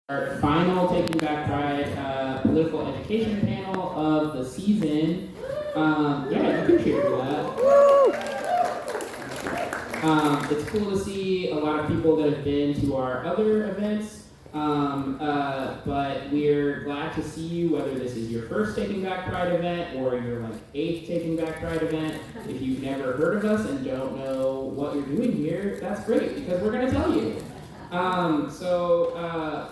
Our final Taking Back Pride political education panel of the season. Yeah, you can cheer for that. It's cool to see a lot of people that have been to our other events, but we're glad to see you, whether this is your first Taking Back Pride event or your eighth Taking Back Pride event. If you've never heard of us and don't know what you're doing here, that's great, because we're going to tell you.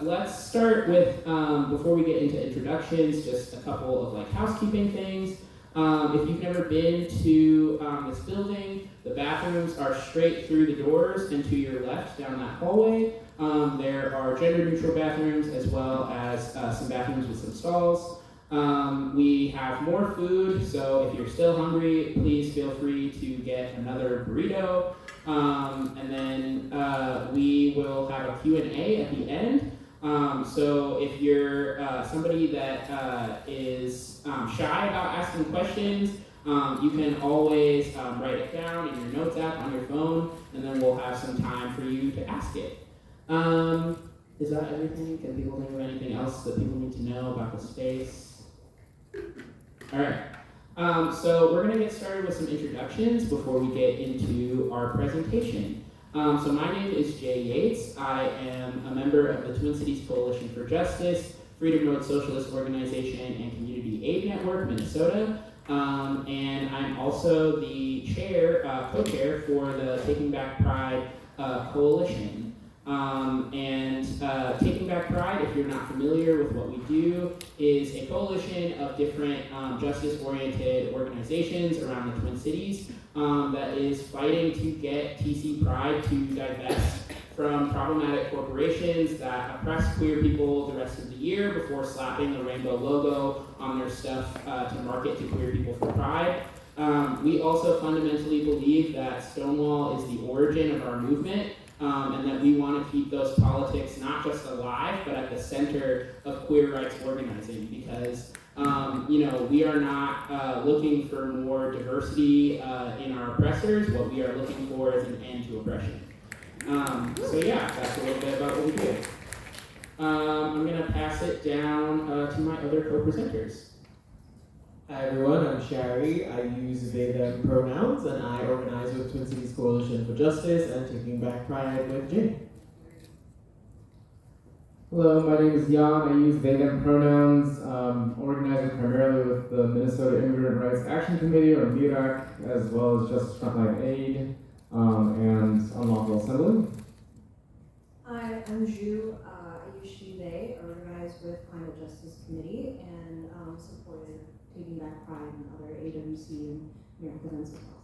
Let's start with, before we get into introductions, just a couple of housekeeping things. If you've never been to this building, the bathrooms are straight through the doors and to your left down that hallway. There are gender neutral bathrooms as well as some bathrooms with some stalls. We have more food, so if you're still hungry, please feel free to get another burrito. And then we will have a Q&A at the end. So if you're somebody that is shy about asking questions, you can always write it down in your notes app on your phone, and then we'll have some time for you to ask it. Is that everything? Can people think of anything else that people need to know about the space? All right. So we're going to get started with some introductions before we get into our presentation. So my name is Jay Yates. I am a member of the Twin Cities Coalition for Justice, Freedom Road Socialist Organization, and Community Aid Network, Minnesota. And I'm also the co-chair for the Taking Back Pride Coalition. Taking Back Pride, if you're not familiar with what we do, is a coalition of different justice-oriented organizations around the Twin Cities that is fighting to get TC Pride to divest from problematic corporations that oppress queer people the rest of the year before slapping the rainbow logo on their stuff to market to queer people for Pride. We also fundamentally believe that Stonewall is the origin of our movement, and that we want to keep those politics not just alive, but at the center of queer rights organizing, because we are not looking for more diversity in our oppressors. What we are looking for is an end to oppression. That's a little bit about what we do. I'm going to pass it down to my other co-presenters. Hi everyone, I'm Shari. I use they, them pronouns, and I organize with Twin Cities Coalition for Justice and Taking Back Pride with Jane. Hello, my name is Jan. I use they, them pronouns, organizing primarily with the Minnesota Immigrant Rights Action Committee, or MIRAC, as well as Justice Frontline Aid and Unlawful Assembly. Hi, I'm Zhu. I use she, they, organize with Climate Justice Committee and supported Taking Back Pride and other AWC and American events as well.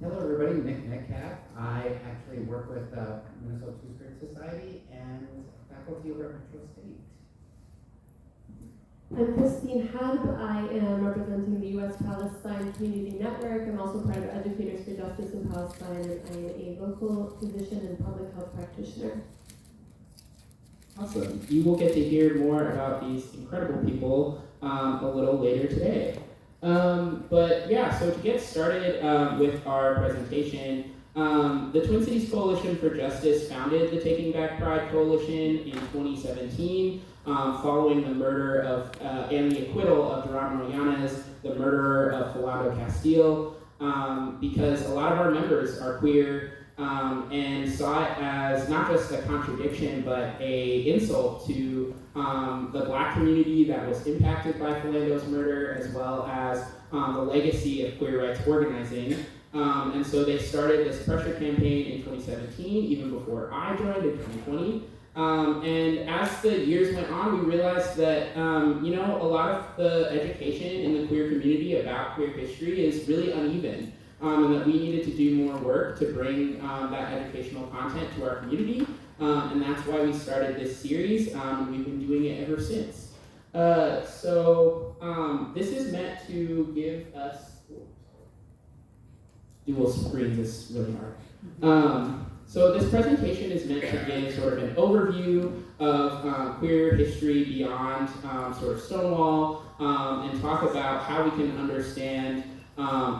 Hello everybody, Nick Metcalf. I actually work with Minnesota Two-Spirit Society and faculty over at Metro State. I'm Christine Hebb. I am representing the U.S. Palestine Community Network. I'm also part of Educators for Justice in Palestine, and I am a local physician and public health practitioner. Awesome. You will get to hear more about these incredible people a little later today. So to get started with our presentation, the Twin Cities Coalition for Justice founded the Taking Back Pride Coalition in 2017, following the murder of and the acquittal of Geronimo Yanez, the murderer of Philando Castile, because a lot of our members are queer and saw it as not just a contradiction, but a insult to the Black community that was impacted by Philando's murder, as well as the legacy of queer rights organizing. And so they started this pressure campaign in 2017, even before I joined in 2020. And as the years went on, we realized that, a lot of the education in the queer community about queer history is really uneven. And that we needed to do more work to bring that educational content to our community. And that's why we started this series, and we've been doing it ever since. This is meant to give us... Dual screens is really hard. So this presentation is meant to give sort of an overview of queer history beyond sort of Stonewall, and talk about how we can understand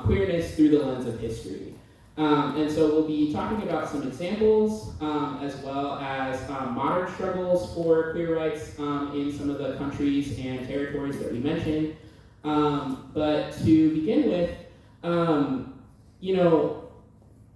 queerness through the lens of history. And so we'll be talking about some examples as well as modern struggles for queer rights in some of the countries and territories that we mentioned. But to begin with,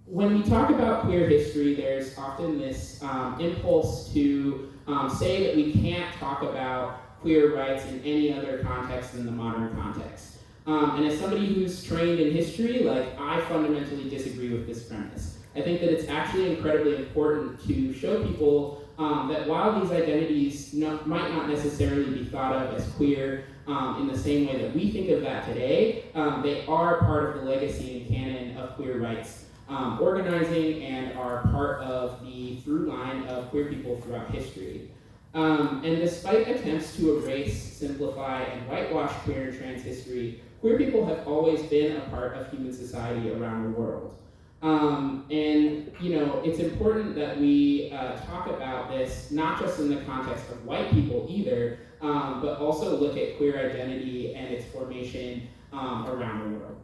when we talk about queer history, there's often this impulse to say that we can't talk about queer rights in any other context than the modern context. And as somebody who's trained in history, I fundamentally disagree with this premise. I think that it's actually incredibly important to show people that while these identities might not necessarily be thought of as queer in the same way that we think of that today, they are part of the legacy and canon of queer rights organizing and are part of the through line of queer people throughout history. And despite attempts to erase, simplify, and whitewash queer and trans history, queer people have always been a part of human society around the world. It's important that we talk about this not just in the context of white people either, but also look at queer identity and its formation around the world.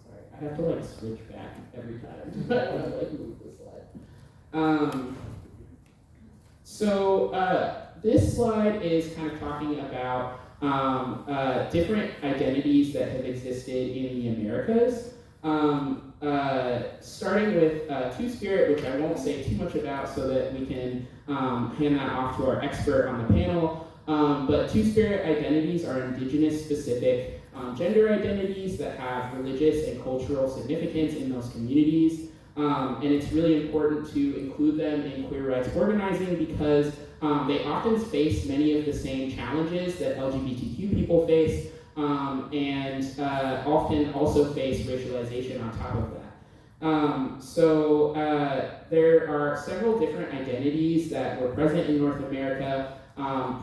Sorry, I have to switch back every time. I want to move this slide. This slide is kind of talking about different identities that have existed in the Americas. Starting with Two-Spirit, which I won't say too much about so that we can hand that off to our expert on the panel. But Two-Spirit identities are indigenous-specific gender identities that have religious and cultural significance in those communities. And it's really important to include them in queer rights organizing because they often face many of the same challenges that LGBTQ people face, and often also face racialization on top of that. There are several different identities that were present in North America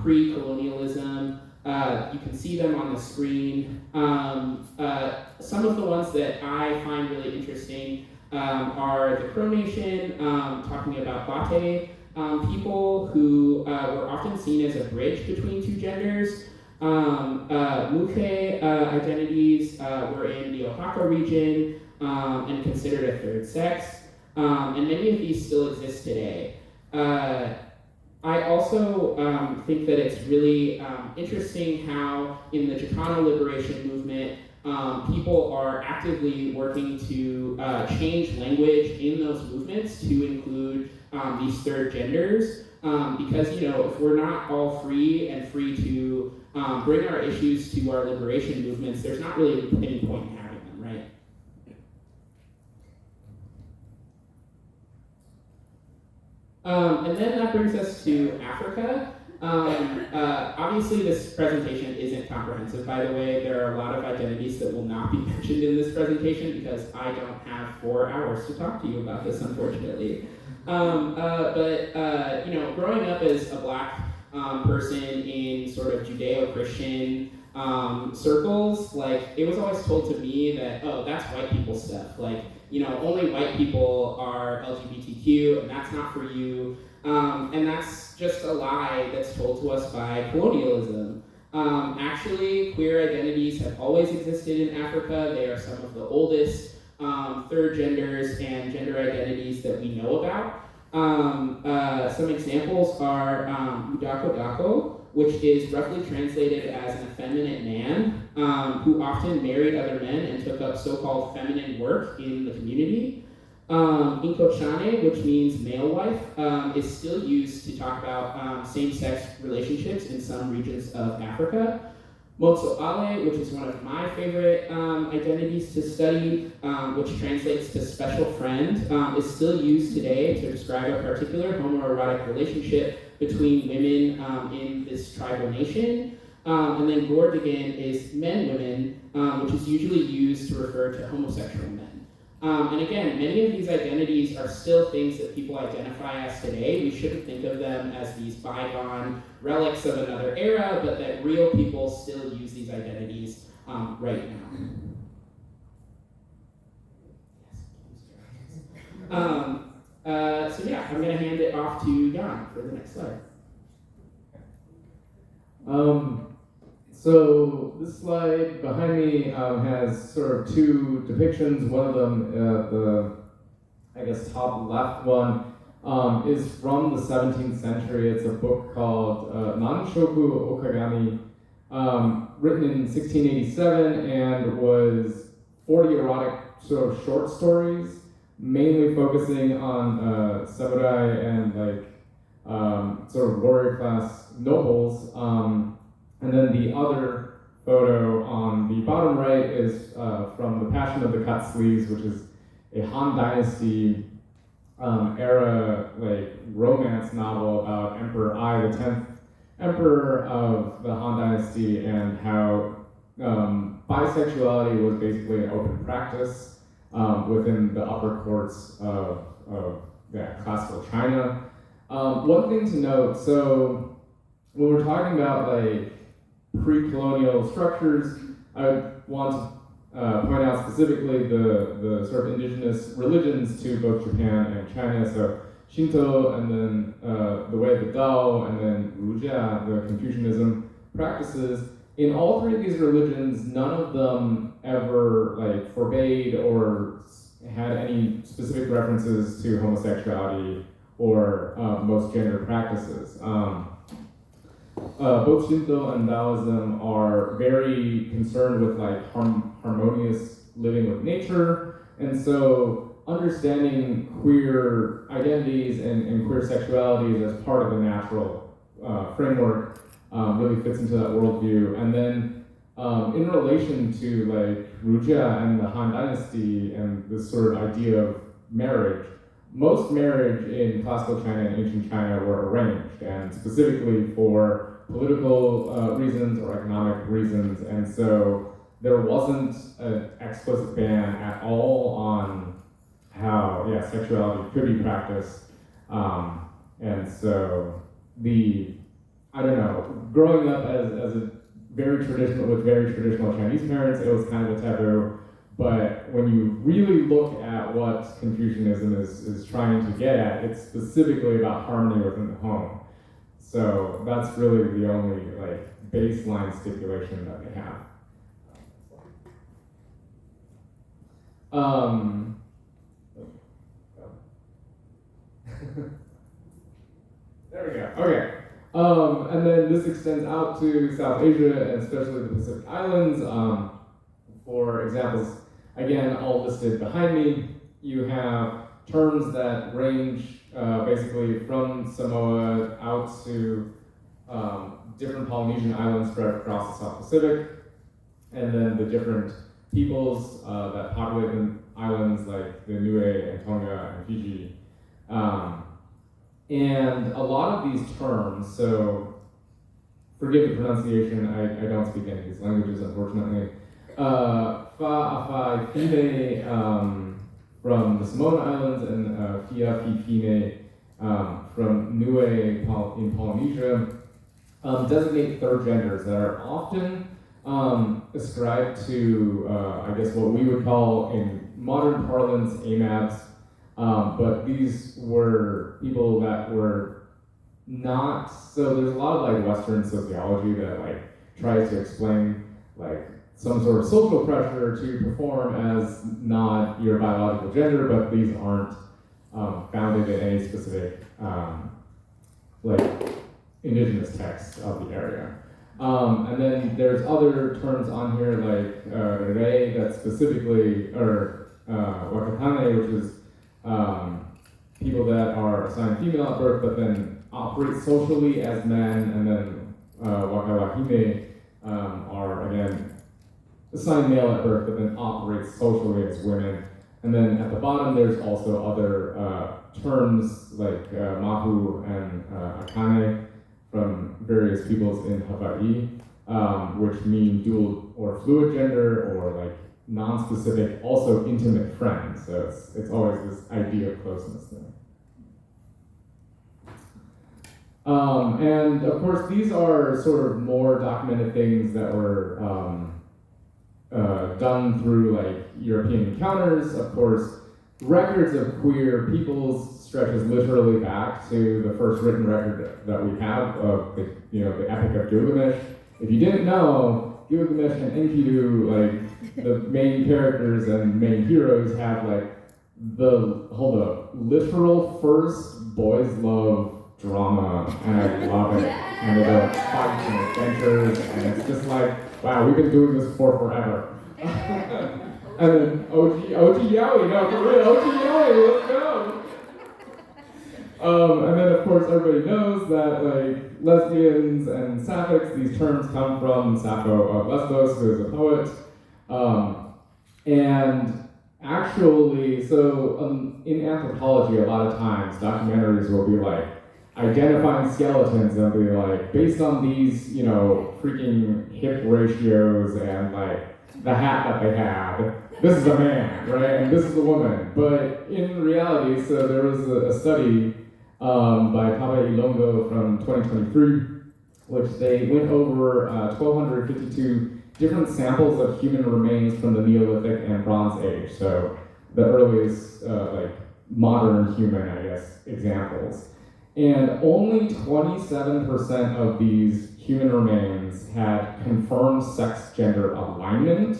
pre-colonialism. You can see them on the screen. Some of the ones that I find really interesting are the Crow Nation, talking about Bate people who were often seen as a bridge between two genders. Muke identities were in the Oaxaca region and considered a third sex, and many of these still exist today. I also think that it's really interesting how in the Chicano liberation movement, people are actively working to change language in those movements to include these third genders, because if we're not all free to bring our issues to our liberation movements, there's not really any point in having them, right? And then that brings us to Africa. Obviously this presentation isn't comprehensive, by the way. There are a lot of identities that will not be mentioned in this presentation because I don't have 4 hours to talk to you about this, unfortunately. Growing up as a Black person in sort of Judeo-Christian circles, it was always told to me that, oh, that's white people stuff. Only white people are LGBTQ, and that's not for you. And that's just a lie that's told to us by colonialism. Actually, queer identities have always existed in Africa. They are some of the oldest third genders and gender identities that we know about. Some examples are Udako Dako, which is roughly translated as an effeminate man who often married other men and took up so-called feminine work in the community. Inkochane, which means male wife, is still used to talk about same-sex relationships in some regions of Africa. Motsoale, which is one of my favorite identities to study, which translates to special friend, is still used today to describe a particular homoerotic relationship between women in this tribal nation. And then Gordigan is men-women, which is usually used to refer to homosexual men. And again, many of these identities are still things that people identify as today. We shouldn't think of them as these bygone relics of another era, but that real people still use these identities right now. I'm going to hand it off to Jan for the next slide. So this slide behind me has sort of two depictions. One of them, the I guess top left one, is from the 17th century. It's a book called Nanshoku Okagami, written in 1687, and was 40 erotic sort of short stories, mainly focusing on samurai and like sort of warrior class nobles. And then the other photo on the bottom right is from The Passion of the Cut Sleeves, which is a Han Dynasty era like romance novel about Emperor Ai, the 10th emperor of the Han Dynasty, and how bisexuality was basically an open practice within the upper courts of classical China. One thing to note, so when we're talking about like pre-colonial structures, I want to point out specifically the sort of indigenous religions to both Japan and China. So Shinto, and then the way of the Tao, and then Rujia, the Confucianism practices. In all three of these religions, none of them ever like forbade or had any specific references to homosexuality or most gender practices. Both Shinto and Taoism are very concerned with like harmonious living with nature, and so understanding queer identities and queer sexualities as part of a natural framework really fits into that worldview. And then in relation to like Rujia and the Han Dynasty and this sort of idea of marriage, most marriage in classical China and ancient China were arranged, and specifically for political reasons or economic reasons, and so there wasn't an explicit ban at all on how sexuality could be practiced. And so I don't know, growing up as a very traditional Chinese parents, it was kind of a taboo. But when you really look at what Confucianism is trying to get at, it's specifically about harmony within the home. So that's really the only like baseline stipulation that they have. There we go. Okay. And then this extends out to South Asia and especially the Pacific Islands. For examples, again, all listed behind me. You have terms that range basically from Samoa out to different Polynesian islands spread across the South Pacific, and then the different peoples that populate the islands like the Niue and Tonga and Fiji. And a lot of these terms, so forgive the pronunciation, I don't speak any of these languages, unfortunately. Fa'afai Fine from the Samoan Islands, and Fiafi Fine from Niue in Polynesia, designate third genders that are often ascribed to, I guess, what we would call in modern parlance AMABs, but these were people that were not, so there's a lot of like Western sociology that like tries to explain like some sort of social pressure to perform as not your biological gender, but these aren't founded in any specific like indigenous texts of the area. And then there's other terms on here like rei that specifically, or wakatane, which is people that are assigned female at birth but then operate socially as men, and then wakawahime are again assigned male at birth but then operate socially as women. And then at the bottom there's also other terms like mahu and akane from various peoples in Hawaii, which mean dual or fluid gender, or like non-specific, also intimate friends. So it's always this idea of closeness there. And of course, these are sort of more documented things that were done through like European encounters. Of course, records of queer peoples stretches literally back to the first written record that we have of the Epic of Gilgamesh if you didn't know, Gilgamesh and Enkidu, like the main characters and main heroes, have like the literal first boys love drama, and I love it. And they're like fights and adventures, and it's just like, wow, we've been doing this for forever. And then OG Yowie, no, for real, OG Yowie, let's go. And then of course everybody knows that like lesbians and sapphics, these terms come from Sappho of Lesbos, who is a poet. And actually, so in anthropology, a lot of times documentaries will be like identifying skeletons, and they'll be like, based on these, you know, freaking hip ratios and like the hat that they had, this is a man, right? And this is a woman. But in reality, so there was a study by Pabe Ilongo from 2023, which they went over 1,252 different samples of human remains from the Neolithic and Bronze Age. So the earliest, like modern human, I guess, examples. And only 27% of these human remains had confirmed sex-gender alignment,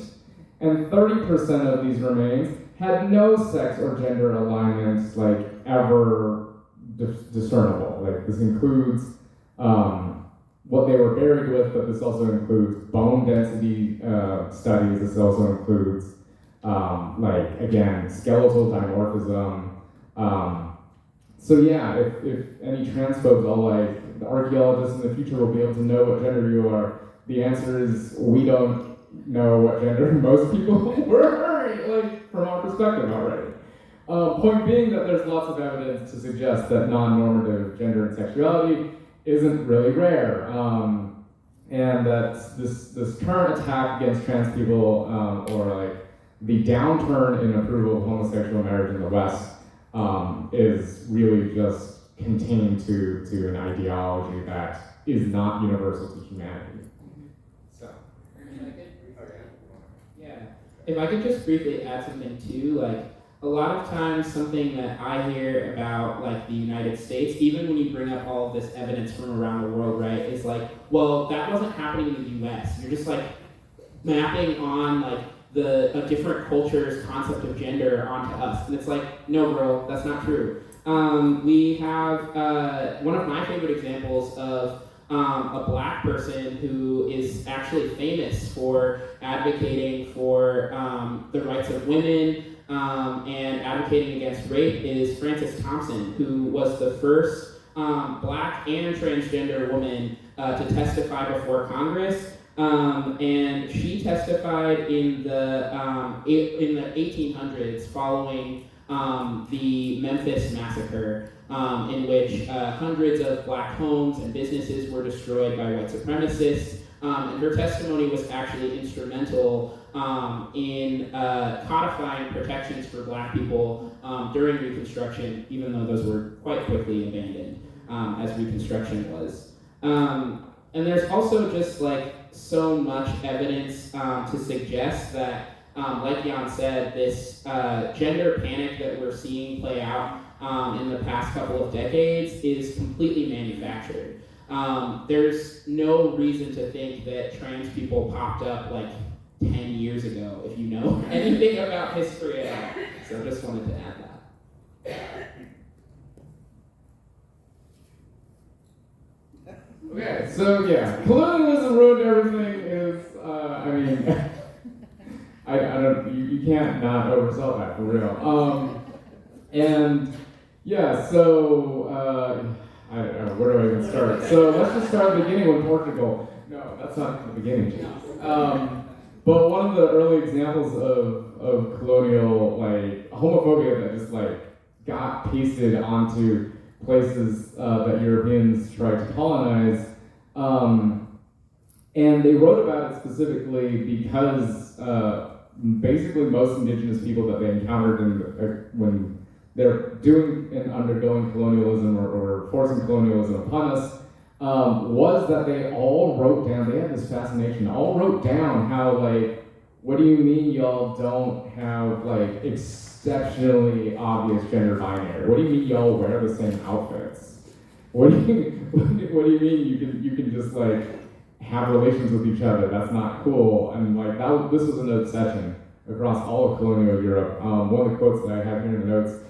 and 30% of these remains had no sex or gender alignments, like, ever discernible. Like, this includes what they were buried with, but this also includes bone density studies. This also includes, like, again, skeletal dimorphism. So yeah, if any trans folks are like, the archaeologists in the future will be able to know what gender you are, the answer is we don't know what gender most people were, like, from our perspective already. Point being that there's lots of evidence to suggest that non-normative gender and sexuality isn't really rare. And that this current attack against trans people, or like the downturn in approval of homosexual marriage in the West, is really just contained to an ideology that is not universal to humanity. So. Yeah. If I could just briefly add something too, like, a lot of times something that I hear about, like, the United States, even when you bring up all of this evidence from around the world, right, is like, well, that wasn't happening in the US. You're just like mapping on like a different culture's concept of gender onto us. And it's like, no, girl, that's not true. We have one of my favorite examples of a black person who is actually famous for advocating for the rights of women and advocating against rape is Frances Thompson, who was the first black and transgender woman to testify before Congress. And she testified in the 1800s following the Memphis massacre, in which hundreds of black homes and businesses were destroyed by white supremacists. And her testimony was actually instrumental in codifying protections for black people during Reconstruction, even though those were quite quickly abandoned as Reconstruction was. And there's also just like so much evidence to suggest that, like Jan said, this gender panic that we're seeing play out in the past couple of decades is completely manufactured. There's no reason to think that trans people popped up like 10 years ago, if you know anything about history at all. So I just wanted to add that. Okay, so yeah, colonialism ruined everything is, I mean, I don't, you can't not oversell that, for real. And yeah, so, I don't know, where do I even start? So let's just start at the beginning with Portugal. No, that's not the beginning, James. But one of the early examples of colonial, like, homophobia that just, like, got pasted onto places that Europeans tried to colonize. And they wrote about it specifically because basically most indigenous people that they encountered when they're doing and undergoing colonialism or forcing colonialism upon us, was that they all wrote down, they had this fascination, all wrote down how, like, what do you mean y'all don't have, like, exceptionally obvious gender binary? What do you mean y'all wear the same outfits? What do you mean you can just, like, have relations with each other. That's not cool. And like this was an obsession across all of colonial Europe. One of the quotes that I have here in the notes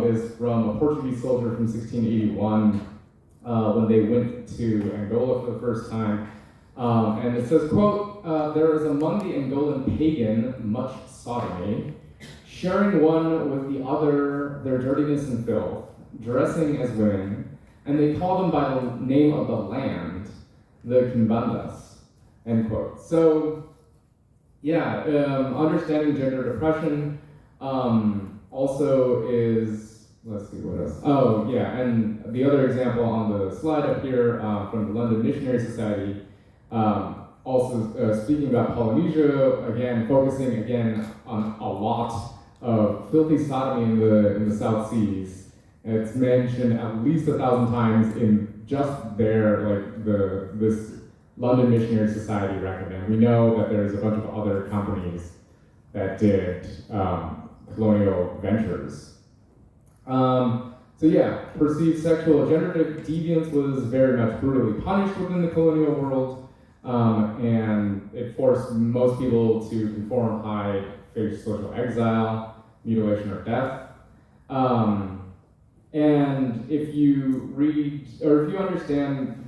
is from a Portuguese soldier from 1681 when they went to Angola for the first time. And it says, quote, there is among the Angolan pagan much sodomy, sharing one with the other their dirtiness and filth, dressing as women, and they call them by the name of the land, the Kimbandas, end quote. So, yeah, understanding gender depression also is, let's see what else. Oh, yeah, and the other example on the slide up here from the London Missionary Society, also speaking about Polynesia, again, focusing again on a lot of filthy sodomy in the South Seas. It's mentioned at least 1,000 times in just this London Missionary Society record. We know that there's a bunch of other companies that did colonial ventures. So yeah, perceived sexual gender deviance was very much brutally punished within the colonial world, and it forced most people to conform, hide, face social exile, mutilation, or death. And if you read, or if you understand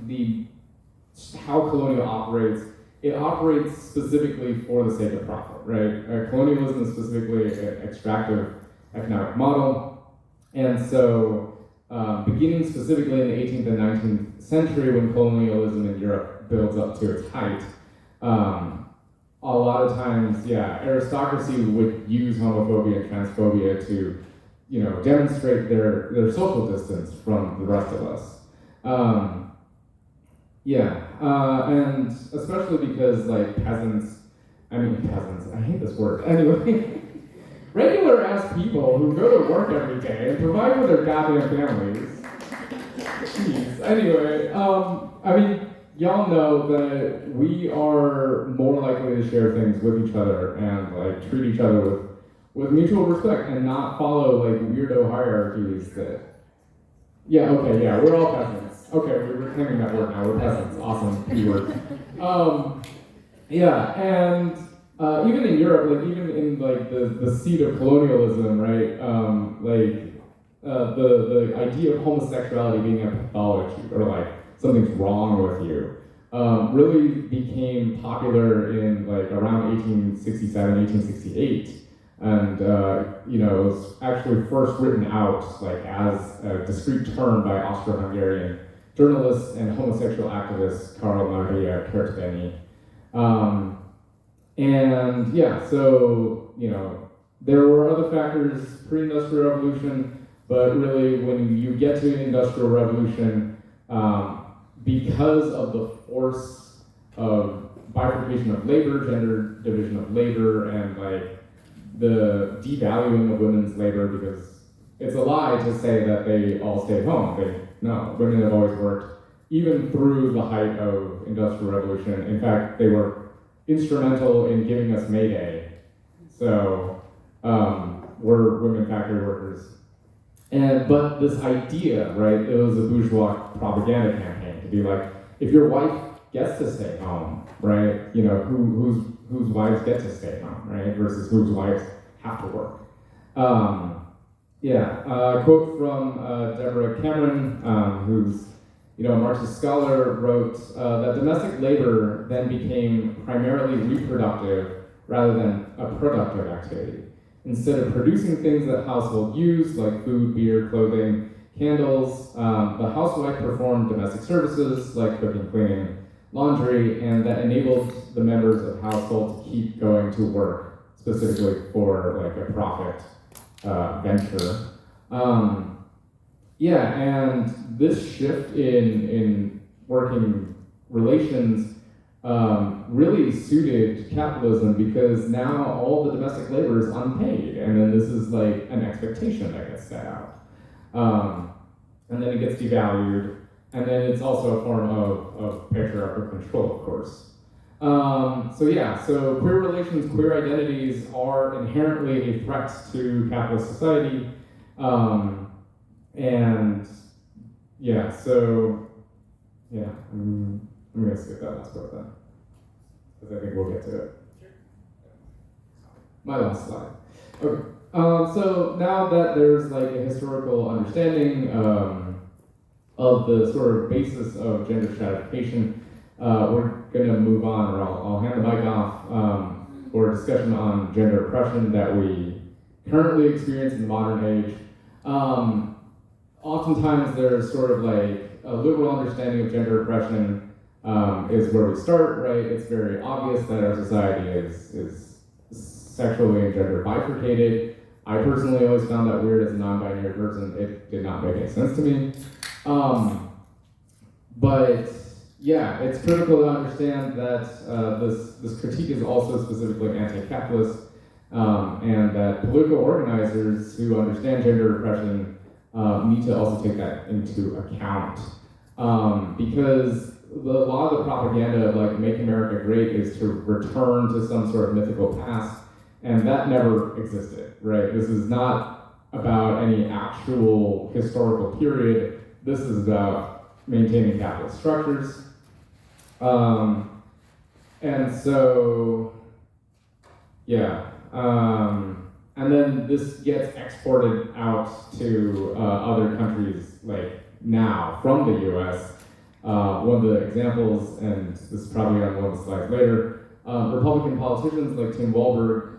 how colonial operates, it operates specifically for the sake of profit, right? Colonialism is specifically an extractive economic model. And so, beginning specifically in the 18th and 19th century, when colonialism in Europe builds up to its height, a lot of times, yeah, aristocracy would use homophobia and transphobia to, demonstrate their social distance from the rest of us. And especially because peasants, I hate this word, anyway, regular ass people who go to work every day and provide for their goddamn families. Jeez, anyway, y'all know that we are more likely to share things with each other and treat each other with mutual respect and not follow weirdo hierarchies that. Yeah, okay, yeah, we're all peasants. Okay, we're reclaiming that word now. We're peasants. Awesome keyword. And even in Europe, even in the seat of colonialism, right? The idea of homosexuality being a pathology or something's wrong with you really became popular in around 1867, 1868. And it was actually first written out as a discrete term by Austro-Hungarian journalist and homosexual activist Karl Maria Kertbeny. There were other factors pre-industrial revolution, but really when you get to the industrial revolution, because of the force of bifurcation of labor, gender division of labor, and the devaluing of women's labor, because it's a lie to say that they all stayed home. No, women have always worked, even through the height of industrial revolution. In fact, they were instrumental in giving us May Day. So we're women factory workers. But this idea, right, it was a bourgeois propaganda campaign to be if your wife gets to stay home, right, whose wives get to stay home, right, versus whose wives have to work. A quote from Deborah Cameron, who's a Marxist scholar, wrote that domestic labor then became primarily reproductive rather than a productive activity. Instead of producing things that household use, like food, beer, clothing, candles, the housewife performed domestic services like cooking, cleaning, laundry, and that enabled the members of household to keep going to work, specifically for a profit venture. And this shift in working relations really suited capitalism because now all the domestic labor is unpaid, and then this is an expectation that gets set out. And then it gets devalued, and then it's also a form of patriarchal control, of course. So queer relations, queer identities are inherently a threat to capitalist society. I'm going to skip that last part then, because I think we'll get to it. My last slide. Okay. So now that there's like a historical understanding of the sort of basis of gender stratification, we're going to move on, or I'll hand the mic off for a discussion on gender oppression that we currently experience in the modern age. Oftentimes there's sort of like a liberal understanding of gender oppression is where we start, right? It's very obvious that our society is sexually and gender bifurcated. I personally always found that weird as a non-binary person. It did not make any sense to me. But yeah, it's critical to understand that this critique is also specifically anti-capitalist, and that political organizers who understand gender oppression need to also take that into account. Because a lot of the propaganda of like Make America Great is to return to some sort of mythical past, and that never existed, right? This is not about any actual historical period. This is about maintaining capitalist structures. And so, yeah. And then this gets exported out to other countries like now from the US. One of the examples, and this is probably on one of the slides later, Republican politicians like Tim Walberg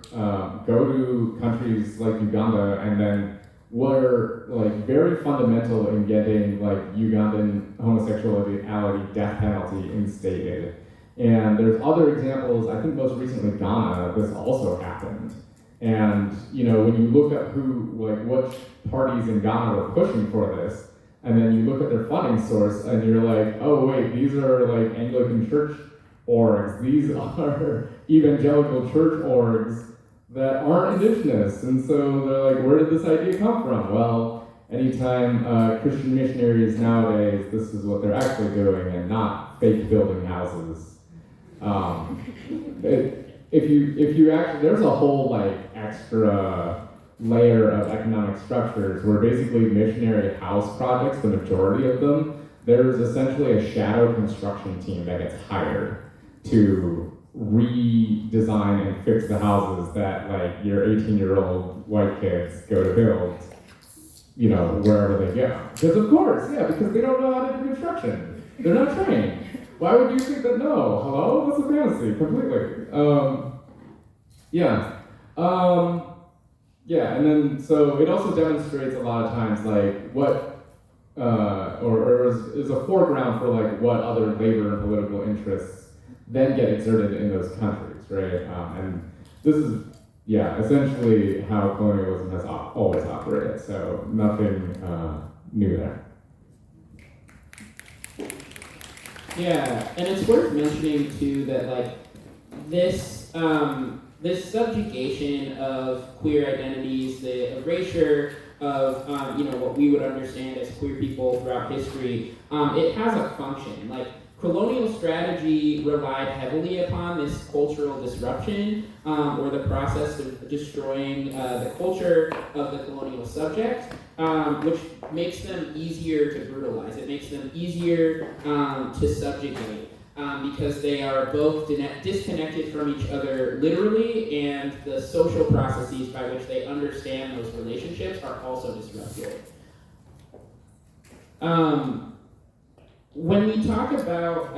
go to countries like Uganda and then were like very fundamental in getting like Ugandan homosexuality death penalty instated. And there's other examples, I think most recently Ghana, this also happened. And you know, when you look at which parties in Ghana were pushing for this, and then you look at their funding source and you're like, oh wait, these are like Anglican church orgs, these are evangelical church orgs that aren't indigenous. And so they're like, where did this idea come from? Well, anytime Christian missionaries nowadays, this is what they're actually doing and not fake building houses. If you actually, there's a whole like extra layer of economic structures where basically missionary house projects, the majority of them, there's essentially a shadow construction team that gets hired to redesign and fix the houses that like your 18-year-old white kids go to build, you know, wherever they go. Because of course, yeah, because they don't know how to do construction. They're not trained. Why would you think that? No, hello, that's a fantasy, completely. Yeah, and then so it also demonstrates a lot of times like what, or is a foreground for like what other labor and political interests then get exerted in those countries, right? And this is, yeah, essentially how colonialism has always operated. So nothing new there. Yeah, and it's worth mentioning too that like this this subjugation of queer identities, the erasure of what we would understand as queer people throughout history, it has a function. Like colonial strategy relied heavily upon this cultural disruption, or the process of destroying the culture of the colonial subject, which makes them easier to brutalize. It makes them easier to subjugate, because they are both disconnected from each other literally, and the social processes by which they understand those relationships are also disrupted. When we talk about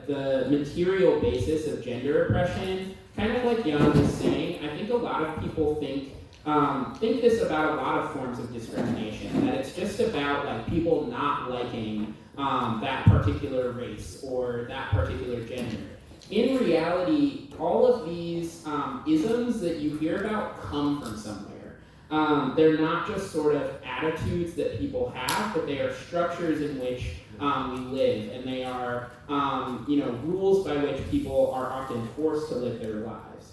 the material basis of gender oppression, kind of like Jan was saying, I think a lot of people think this about a lot of forms of discrimination, that it's just about like people not liking that particular race or that particular gender. In reality, all of these isms that you hear about come from somewhere. They're not just sort of attitudes that people have, but they are structures in which we live, and they are rules by which people are often forced to live their lives.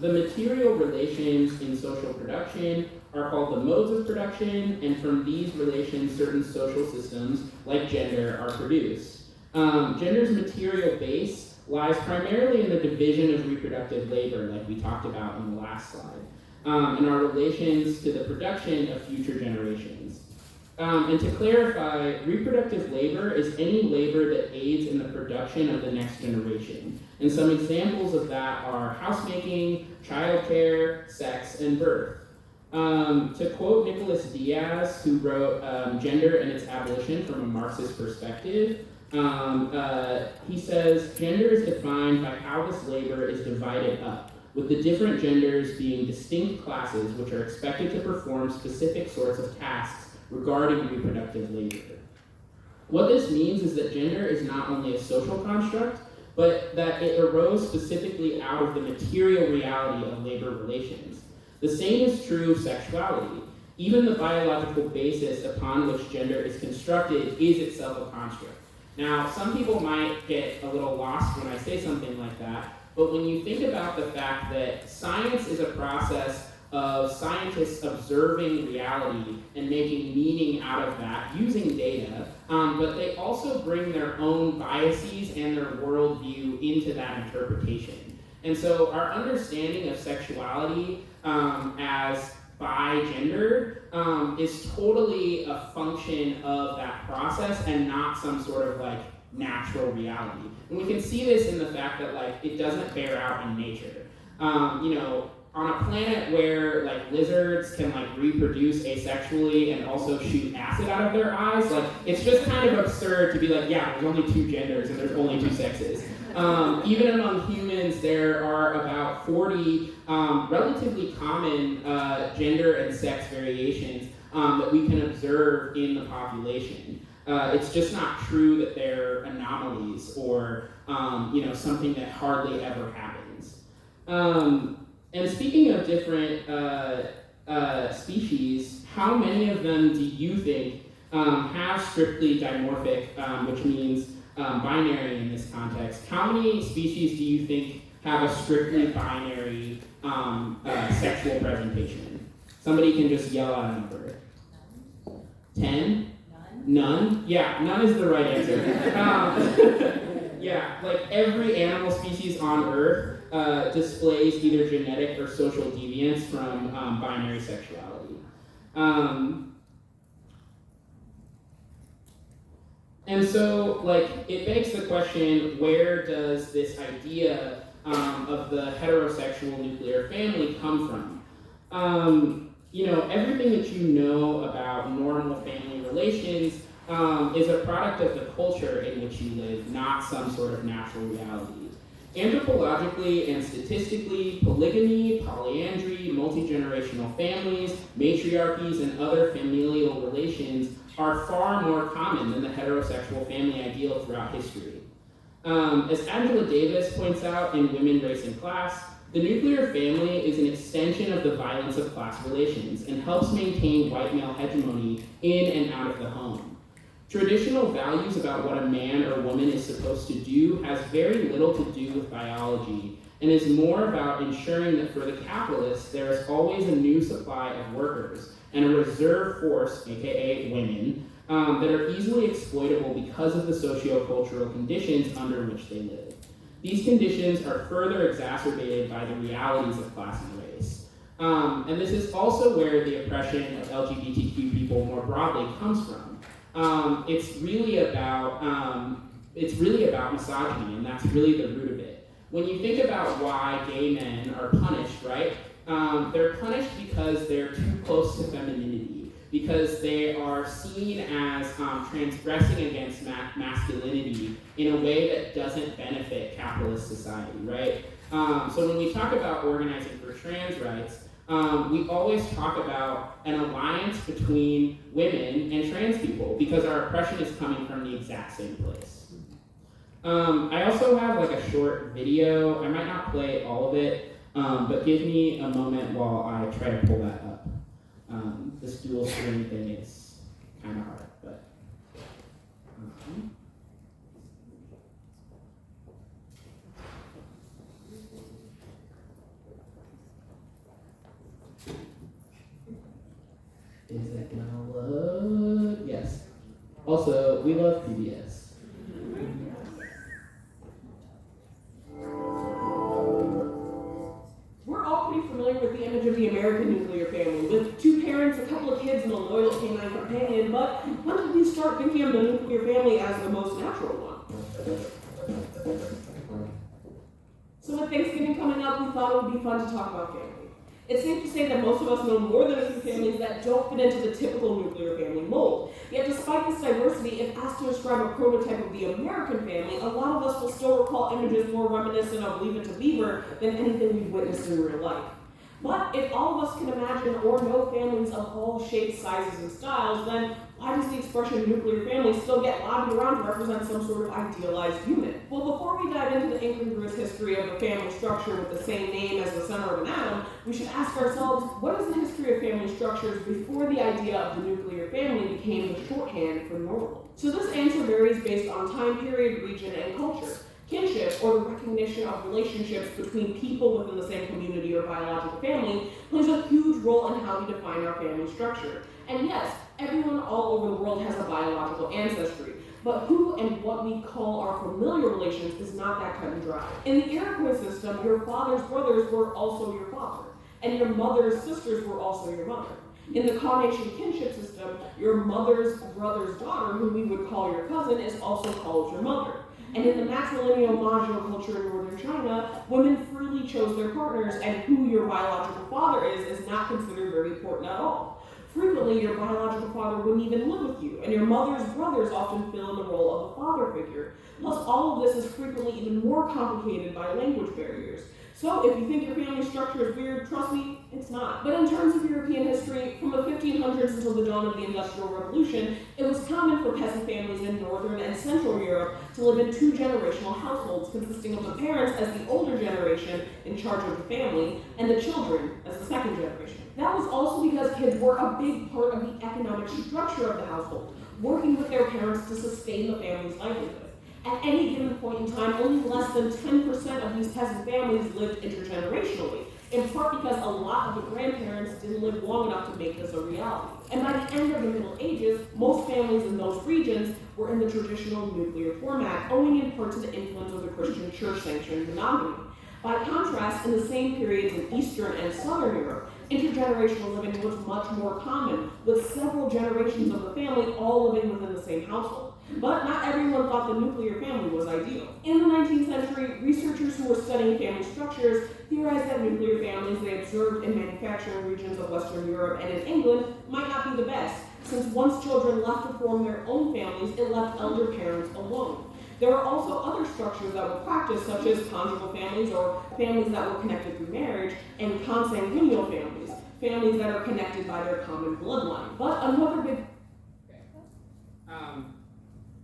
The material relations in social production are called the modes of production, and from these relations, certain social systems, like gender, are produced. Gender's material base lies primarily in the division of reproductive labor, like we talked about in the last slide, and our relations to the production of future generations. And to clarify, reproductive labor is any labor that aids in the production of the next generation. And some examples of that are housemaking, childcare, sex, and birth. To quote Nicholas Diaz, who wrote Gender and Its Abolition from a Marxist perspective, he says, gender is defined by how this labor is divided up, with the different genders being distinct classes which are expected to perform specific sorts of tasks regarding reproductive labor. What this means is that gender is not only a social construct, but that it arose specifically out of the material reality of labor relations. The same is true of sexuality. Even the biological basis upon which gender is constructed is itself a construct. Now, some people might get a little lost when I say something like that, but when you think about the fact that science is a process of scientists observing reality and making meaning out of that using data, but they also bring their own biases and their worldview into that interpretation. And so our understanding of sexuality as bi-gender is totally a function of that process and not some sort of like natural reality. And we can see this in the fact that like it doesn't bear out in nature. On a planet where like lizards can like reproduce asexually and also shoot acid out of their eyes, like it's just kind of absurd to be like, yeah, there's only two genders and there's only two sexes. Even among humans, there are about 40 relatively common gender and sex variations that we can observe in the population. It's just not true that they're anomalies or something that hardly ever happens. And speaking of different species, how many of them do you think have strictly dimorphic, which means binary in this context? How many species do you think have a strictly binary sexual presentation? Somebody can just yell out a number. 10? None? Yeah, none is the right answer. Yeah, like every animal species on Earth displays either genetic or social deviance from binary sexuality. And so, like, it begs the question, where does this idea of the heterosexual nuclear family come from? Everything that you know about normal family relations is a product of the culture in which you live, not some sort of natural reality. Anthropologically and statistically, polygamy, polyandry, multi-generational families, matriarchies, and other familial relations are far more common than the heterosexual family ideal throughout history. As Angela Davis points out in Women, Race, and Class, the nuclear family is an extension of the violence of class relations and helps maintain white male hegemony in and out of the home. Traditional values about what a man or woman is supposed to do has very little to do with biology and is more about ensuring that for the capitalists, there is always a new supply of workers and a reserve force, aka women, that are easily exploitable because of the socio-cultural conditions under which they live. These conditions are further exacerbated by the realities of class and race. And this is also where the oppression of LGBTQ people more broadly comes from. It's really about misogyny, and that's really the root of it. When you think about why gay men are punished, right? They're punished because they're too close to femininity, because they are seen as transgressing against masculinity in a way that doesn't benefit capitalist society, right? So when we talk about organizing for trans rights, we always talk about an alliance between women and trans people because our oppression is coming from the exact same place. I also have like a short video. I might not play all of it, but give me a moment while I try to pull that up. This dual screen thing is kind of hard, but. Is it gonna load? Yes. Also, we love PBS. We're all pretty familiar with the image of the American nuclear family, with two parents, a couple of kids, and a loyal canine companion. companion, but when did we start thinking of the nuclear family as the most natural one? So with Thanksgiving coming up, we thought it would be fun to talk about family. It's safe to say that most of us know more than a few families that don't fit into the typical nuclear family mold. Yet despite this diversity, if asked to describe a prototype of the American family, a lot of us will still recall images more reminiscent of Leave It to Beaver than anything we've witnessed in real life. But if all of us can imagine or know families of all shapes, sizes, and styles, then why does the expression nuclear family still get lobbied around to represent some sort of idealized unit? Well, before we dive into the incongruous history of the family structure with the same name as the center of an atom, we should ask ourselves, what is the history of family structures before the idea of the nuclear family became the shorthand for normal? So this answer varies based on time period, region, and culture. Kinship, or the recognition of relationships between people within the same community or biological family, plays a huge role in how we define our family structure. And yes, everyone all over the world has a biological ancestry, but who and what we call our familial relations is not that cut and dry. In the Iroquois system, your father's brothers were also your father, and your mother's sisters were also your mother. In the Combination kinship system, your mother's brother's daughter, who we would call your cousin, is also called your mother. And in the matrilineal Majio culture in northern China, women freely chose their partners, and who your biological father is not considered very important at all. Frequently, your biological father wouldn't even live with you, and your mother's brothers often fill in the role of a father figure. Plus, all of this is frequently even more complicated by language barriers. So if you think your family structure is weird, trust me, it's not. But in terms of European history, from the 1500s until the dawn of the Industrial Revolution, it was common for peasant families in Northern and Central Europe to live in two-generational households consisting of the parents as the older generation in charge of the family, and the children as the second generation. That was also because kids were a big part of the economic structure of the household, working with their parents to sustain the family's livelihood. At any given point in time, only less than 10% of these peasant families lived intergenerationally, in part because a lot of the grandparents didn't live long enough to make this a reality. And by the end of the Middle Ages, most families in those regions were in the traditional nuclear format, owing in part to the influence of the Christian church-sanctioned monogamy. By contrast, in the same periods in Eastern and Southern Europe, intergenerational living was much more common, with several generations of the family all living within the same household. But not everyone thought the nuclear family was ideal. In the 19th century, researchers who were studying family structures theorized that nuclear families they observed in manufacturing regions of Western Europe and in England might not be the best, since once children left to form their own families, it left elder parents alone. There are also other structures that were practiced, such as conjugal families or families that were connected through marriage, and consanguineal families, families that are connected by their common bloodline. But another big...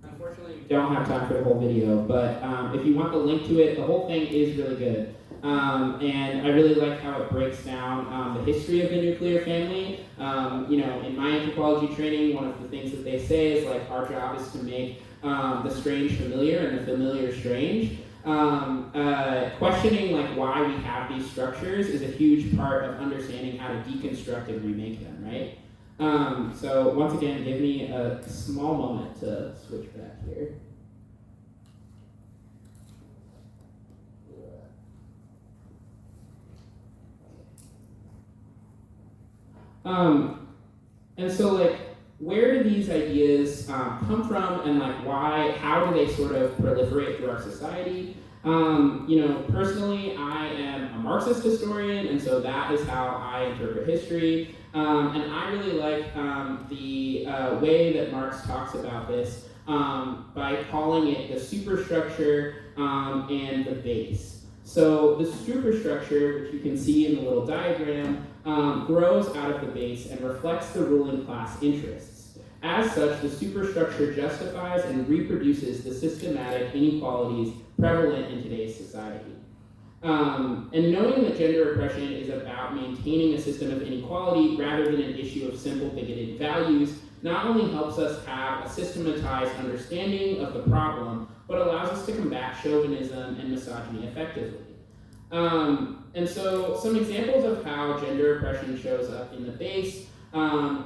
Unfortunately, we don't have time for the whole video, but if you want the link to it, the whole thing is really good. And I really like how it breaks down the history of the nuclear family. In my anthropology training, one of the things that they say is like our job is to make the strange familiar and the familiar strange. Questioning like why we have these structures is a huge part of understanding how to deconstruct and remake them, right? So once again, give me a small moment to switch back here. And so like, where do these ideas come from, and like how do they sort of proliferate through our society? Personally, I am a Marxist historian, and so that is how I interpret history. And I really like the way that Marx talks about this by calling it the superstructure and the base. So the superstructure, which you can see in the little diagram, grows out of the base and reflects the ruling class interests. As such, the superstructure justifies and reproduces the systematic inequalities prevalent in today's society. And knowing that gender oppression is about maintaining a system of inequality rather than an issue of simple bigoted values not only helps us have a systematized understanding of the problem, but allows us to combat chauvinism and misogyny effectively. And so some examples of how gender oppression shows up in the base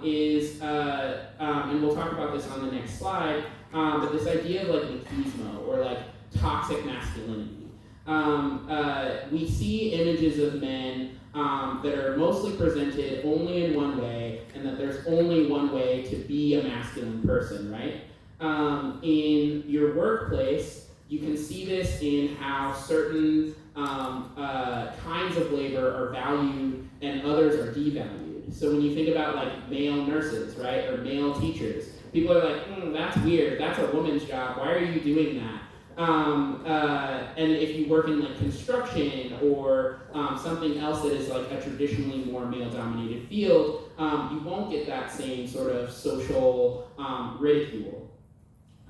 is, and we'll talk about this on the next slide, but this idea of like machismo or like toxic masculinity. We see images of men that are mostly presented only in one way, and that there's only one way to be a masculine person, right? In your workplace, you can see this in how certain kinds of labor are valued and others are devalued. So when you think about like male nurses, right, or male teachers, people are like, that's weird, that's a woman's job, why are you doing that? And if you work in like construction or something else that is like a traditionally more male-dominated field, you won't get that same sort of social ridicule.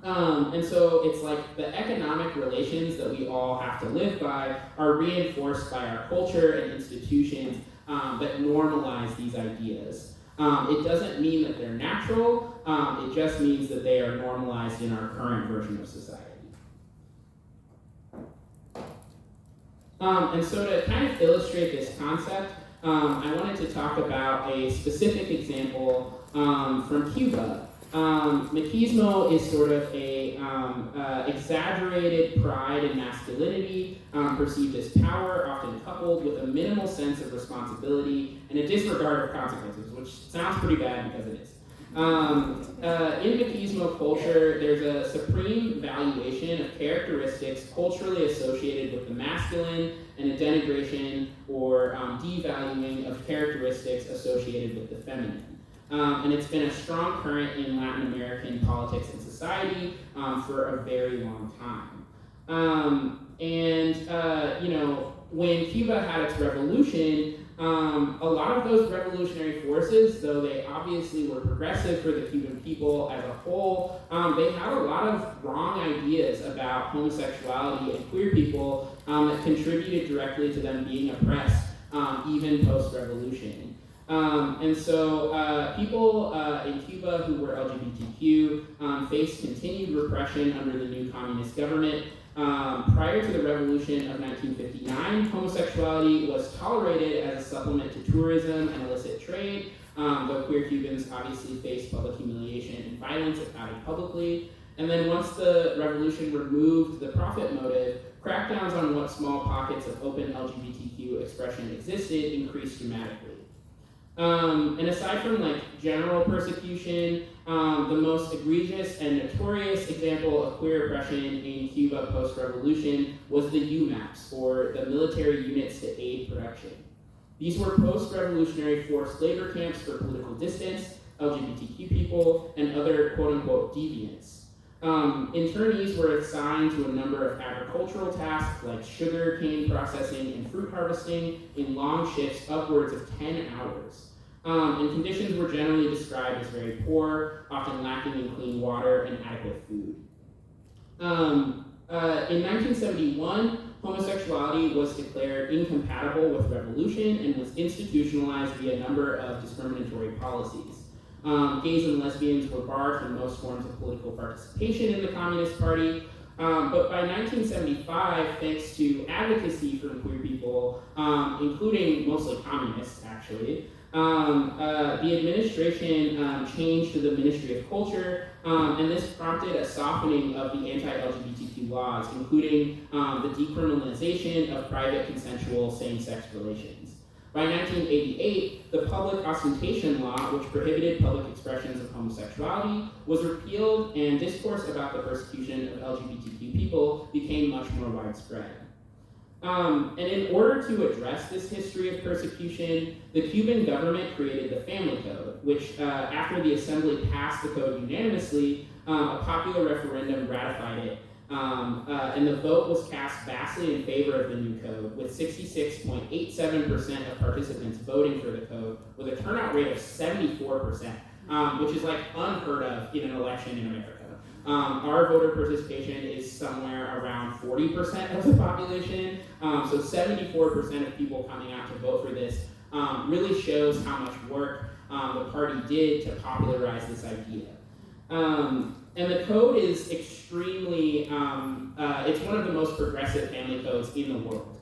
And so it's like the economic relations that we all have to live by are reinforced by our culture and institutions that normalize these ideas. It doesn't mean that they're natural, it just means that they are normalized in our current version of society. And so to kind of illustrate this concept, I wanted to talk about a specific example from Cuba. Machismo is sort of a exaggerated pride in masculinity, perceived as power, often coupled with a minimal sense of responsibility and a disregard of consequences, which sounds pretty bad because it is. In machismo culture, there's a supreme valuation of characteristics culturally associated with the masculine and a denigration or devaluing of characteristics associated with the feminine. And it's been a strong current in Latin American politics and society for a very long time. When Cuba had its revolution, a lot of those revolutionary forces, though they obviously were progressive for the Cuban people as a whole, they had a lot of wrong ideas about homosexuality and queer people that contributed directly to them being oppressed, even post-revolution. And so people in Cuba who were LGBTQ faced continued repression under the new communist government. Prior to the revolution of 1959, homosexuality was tolerated as a supplement to tourism and illicit trade, though queer Cubans obviously faced public humiliation and violence if outed publicly. And then once the revolution removed the profit motive, crackdowns on what small pockets of open LGBTQ expression existed increased dramatically. And aside from like general persecution, the most egregious and notorious example of queer oppression in Cuba post-revolution was the UMAPs, or the Military Units to Aid Production. These were post-revolutionary forced labor camps for political dissidents, LGBTQ people, and other quote-unquote deviants. Internees were assigned to a number of agricultural tasks like sugar cane processing and fruit harvesting in long shifts upwards of 10 hours. And conditions were generally described as very poor, often lacking in clean water and adequate food. In 1971, homosexuality was declared incompatible with revolution and was institutionalized via a number of discriminatory policies. Gays and lesbians were barred from most forms of political participation in the Communist Party, but by 1975, thanks to advocacy from queer people, including mostly communists actually, the administration changed to the Ministry of Culture, and this prompted a softening of the anti-LGBTQ laws, including the decriminalization of private consensual same-sex relations. By 1988, the Public Ostentation Law, which prohibited public expressions of homosexuality, was repealed, and discourse about the persecution of LGBTQ people became much more widespread. And in order to address this history of persecution, the Cuban government created the Family Code, which, after the Assembly passed the code unanimously, a popular referendum ratified it. And the vote was cast vastly in favor of the new code, with 66.87% of participants voting for the code, with a turnout rate of 74%, which is like unheard of in an election in America. Our voter participation is somewhere around 40% of the population, so 74% of people coming out to vote for this really shows how much work the party did to popularize this idea. And the code is extremely, it's one of the most progressive family codes in the world.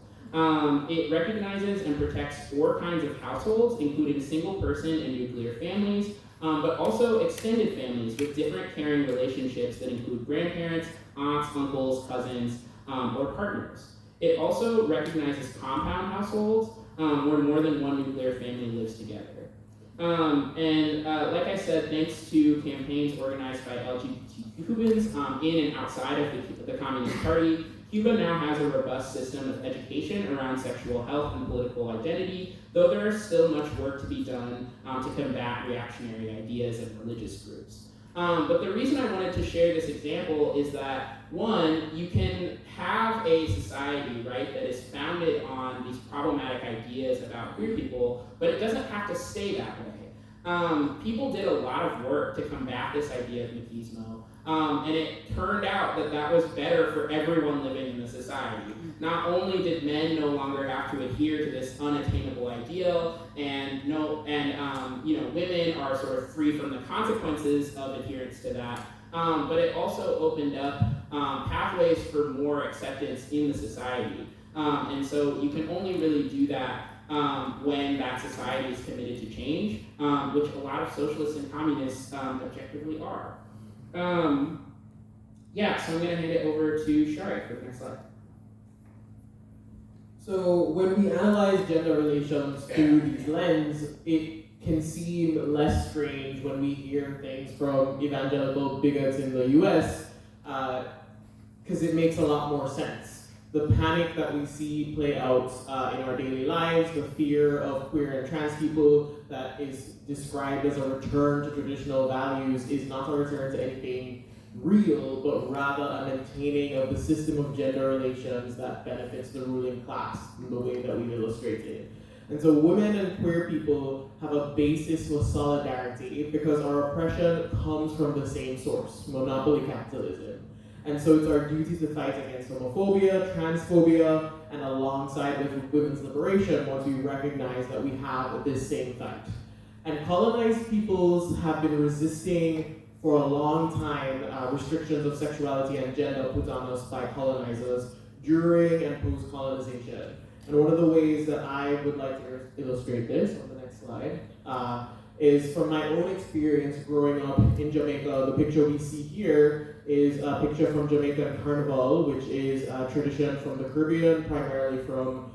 It recognizes and protects 4 kinds of households, including single person and nuclear families, but also extended families with different caring relationships that include grandparents, aunts, uncles, cousins, or partners. It also recognizes compound households where more than one nuclear family lives together. Like I said, thanks to campaigns organized by LGBT Cubans in and outside of the Communist Party, Cuba now has a robust system of education around sexual health and political identity, though there is still much work to be done to combat reactionary ideas and religious groups. But the reason I wanted to share this example is that, one, you can have a society, right, that is founded on these problematic ideas about queer people, but it doesn't have to stay that way. People did a lot of work to combat this idea of machismo, and it turned out that that was better for everyone living in the society. Not only did men no longer have to adhere to this unattainable ideal, and women are sort of free from the consequences of adherence to that, but it also opened up pathways for more acceptance in the society. And so you can only really do that when that society is committed to change, which a lot of socialists and communists objectively are. So I'm going to hand it over to Shari for the next slide. So when we analyze gender relations through these lenses, it can seem less strange when we hear things from evangelical bigots in the US, because it makes a lot more sense. The panic that we see play out in our daily lives, the fear of queer and trans people that is described as a return to traditional values is not a return to anything real, but rather a maintaining of the system of gender relations that benefits the ruling class in the way that we've illustrated. And so women and queer people have a basis for solidarity because our oppression comes from the same source, monopoly capitalism. And so it's our duty to fight against homophobia, transphobia, and alongside with women's liberation once we recognize that we have this same fight. And colonized peoples have been resisting for a long time restrictions of sexuality and gender put on us by colonizers during and post-colonization. And one of the ways that I would like to illustrate this on the next slide is from my own experience growing up in Jamaica. The picture we see here is a picture from Jamaican Carnival, which is a tradition from the Caribbean, primarily from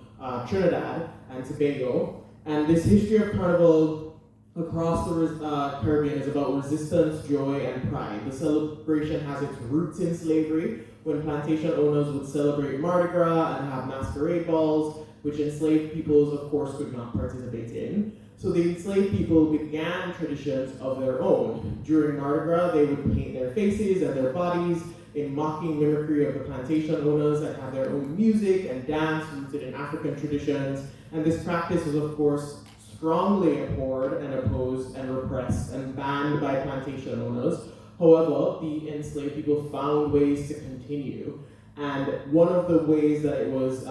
Trinidad and Tobago. And this history of Carnival across the Caribbean is about resistance, joy, and pride. The celebration has its roots in slavery, when plantation owners would celebrate Mardi Gras and have masquerade balls, which enslaved peoples, of course, could not participate in. So the enslaved people began traditions of their own. During Mardi Gras, they would paint their faces and their bodies in mocking mimicry of the plantation owners and have their own music and dance rooted in African traditions. And this practice was, of course, strongly abhorred and opposed and repressed and banned by plantation owners. However, the enslaved people found ways to continue. And one of the ways that it was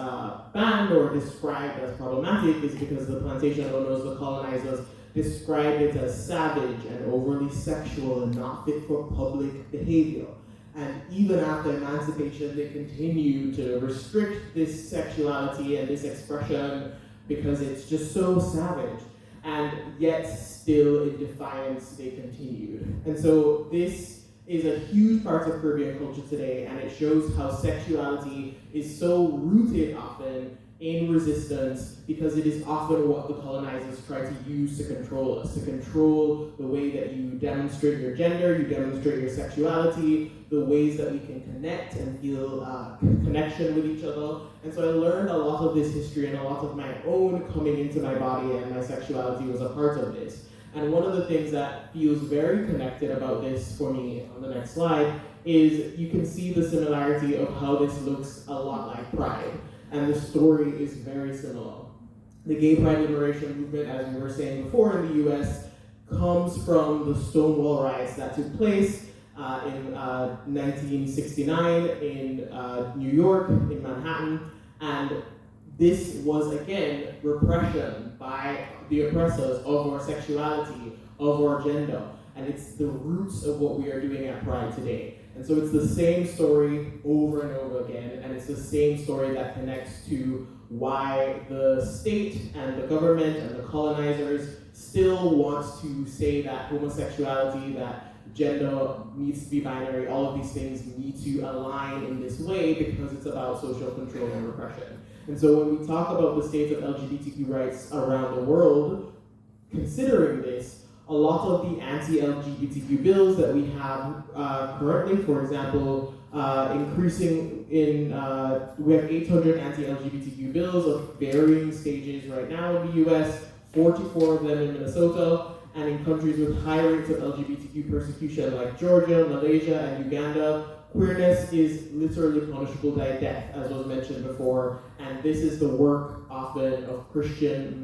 banned or described as problematic is because the plantation owners, the colonizers, described it as savage and overly sexual and not fit for public behavior. And even after emancipation, they continue to restrict this sexuality and this expression because it's just so savage. And yet, still in defiance, they continued. And so this is a huge part of Caribbean culture today, and it shows how sexuality is so rooted often in resistance because it is often what the colonizers try to use to control us, to control the way that you demonstrate your gender, you demonstrate your sexuality, the ways that we can connect and feel connection with each other. And so I learned a lot of this history and a lot of my own coming into my body, and my sexuality was a part of this. And one of the things that feels very connected about this for me on the next slide is you can see the similarity of how this looks a lot like Pride. And the story is very similar. The gay pride liberation movement, as we were saying before in the US, comes from the Stonewall riots that took place in 1969 in New York, in Manhattan. And this was, again, repression by the oppressors of our sexuality, of our gender. And it's the roots of what we are doing at Pride today. And so it's the same story over and over again, and it's the same story that connects to why the state and the government and the colonizers still want to say that homosexuality, that gender needs to be binary, all of these things need to align in this way because it's about social control and repression. And so when we talk about the state of LGBTQ rights around the world, considering this, a lot of the anti-LGBTQ bills that we have currently, for example, increasing in, we have 800 anti-LGBTQ bills of varying stages right now in the US, 44 of them in Minnesota, and in countries with high rates of LGBTQ persecution like Georgia, Malaysia, and Uganda, queerness is literally punishable by death, as was mentioned before, and this is the work often of Christian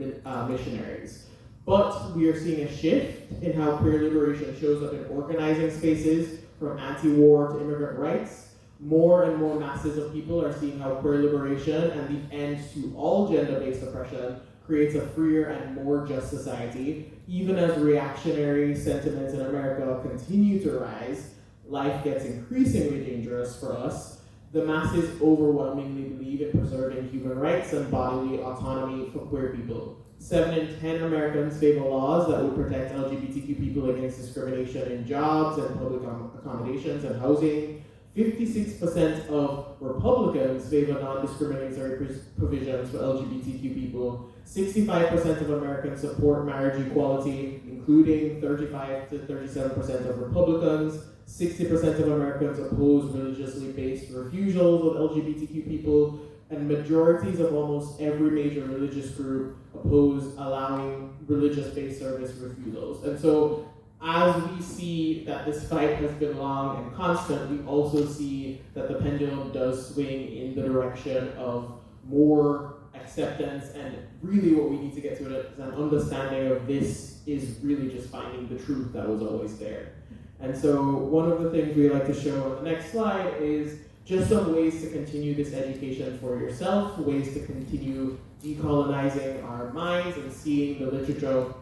missionaries. But we are seeing a shift in how queer liberation shows up in organizing spaces, from anti-war to immigrant rights. More and more masses of people are seeing how queer liberation and the end to all gender-based oppression creates a freer and more just society. Even as reactionary sentiments in America continue to rise, life gets increasingly dangerous for us. The masses overwhelmingly believe in preserving human rights and bodily autonomy for queer people. 7 in 10 Americans favor laws that would protect LGBTQ people against discrimination in jobs and public accommodations and housing. 56% of Republicans favor non-discriminatory provisions for LGBTQ people. 65% of Americans support marriage equality, including 35 to 37% of Republicans. 60% of Americans oppose religiously based refusals of LGBTQ people, and majorities of almost every major religious group oppose allowing religious-based service refusals. And so, as we see that this fight has been long and constant, we also see that the pendulum does swing in the direction of more acceptance, and really what we need to get to is an understanding of this is really just finding the truth that was always there. And so one of the things we like to show on the next slide is just some ways to continue this education for yourself, ways to continue decolonizing our minds and seeing the literature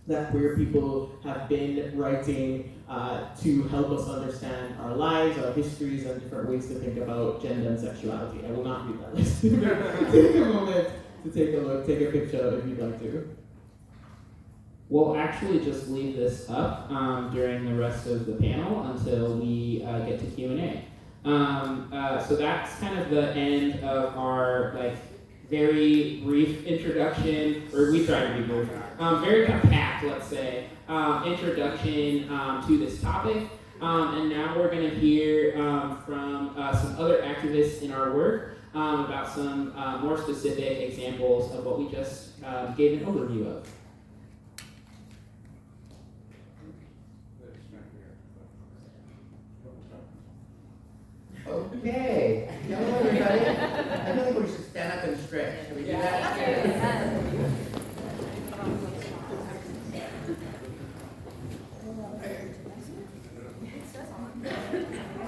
that queer people have been writing to help us understand our lives, our histories, and different ways to think about gender and sexuality. I will not read that list. Take a moment to take a look, take a picture if you'd like to. We'll actually just leave this up during the rest of the panel until we get to Q&A. So that's kind of the end of our very brief introduction, or we try to be brief, very compact, let's say, introduction to this topic. And now we're going to hear from some other activists in our work about some more specific examples of what we just gave an overview of. Okay, hello everybody. I feel like we should stand up and stretch. Can we do that?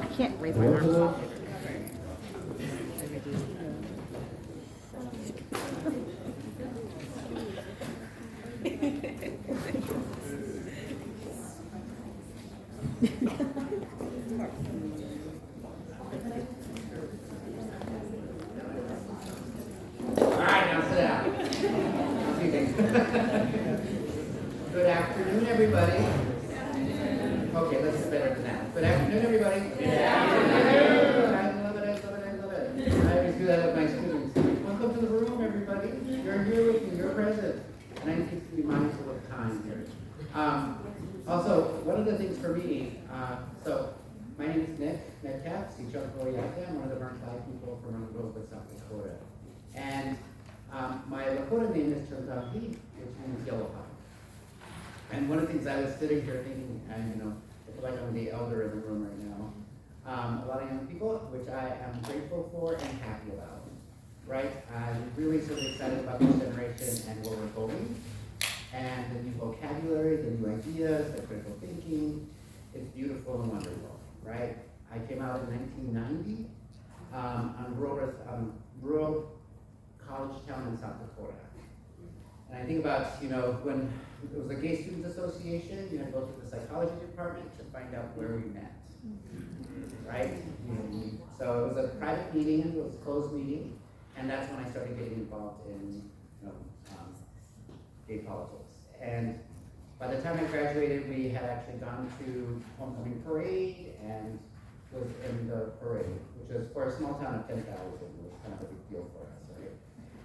I can't raise my arms. Good afternoon, everybody. Okay, let's do better than that. Good afternoon, everybody. Good afternoon. I love it. I always do that with my students. Welcome to the room, everybody. You're here with me. You're present. And I need to be mindful of time here. Also, one of the things for me, so my name is Nick Metcalf. I'm one of the burnt flag people from Rosewood, South Dakota. And my Lakota name is Chuntahi, which means yellow pine. And one of the things I was sitting here thinking, and I feel like I'm the elder in the room right now. A lot of young people, which I am grateful for and happy about. Right? I'm really sort of excited about this generation and where we're going. And the new vocabulary, the new ideas, the critical thinking. It's beautiful and wonderful, right? I came out in 1990 on rural college town in South Dakota. And I think about, when it was a gay students association, go to the psychology department to find out where we met, right? So it was a private meeting, it was a closed meeting, and that's when I started getting involved in gay politics. And by the time I graduated, we had actually gone to homecoming parade and was in the parade, which was for a small town of 10,000, was kind of a big deal for us, right?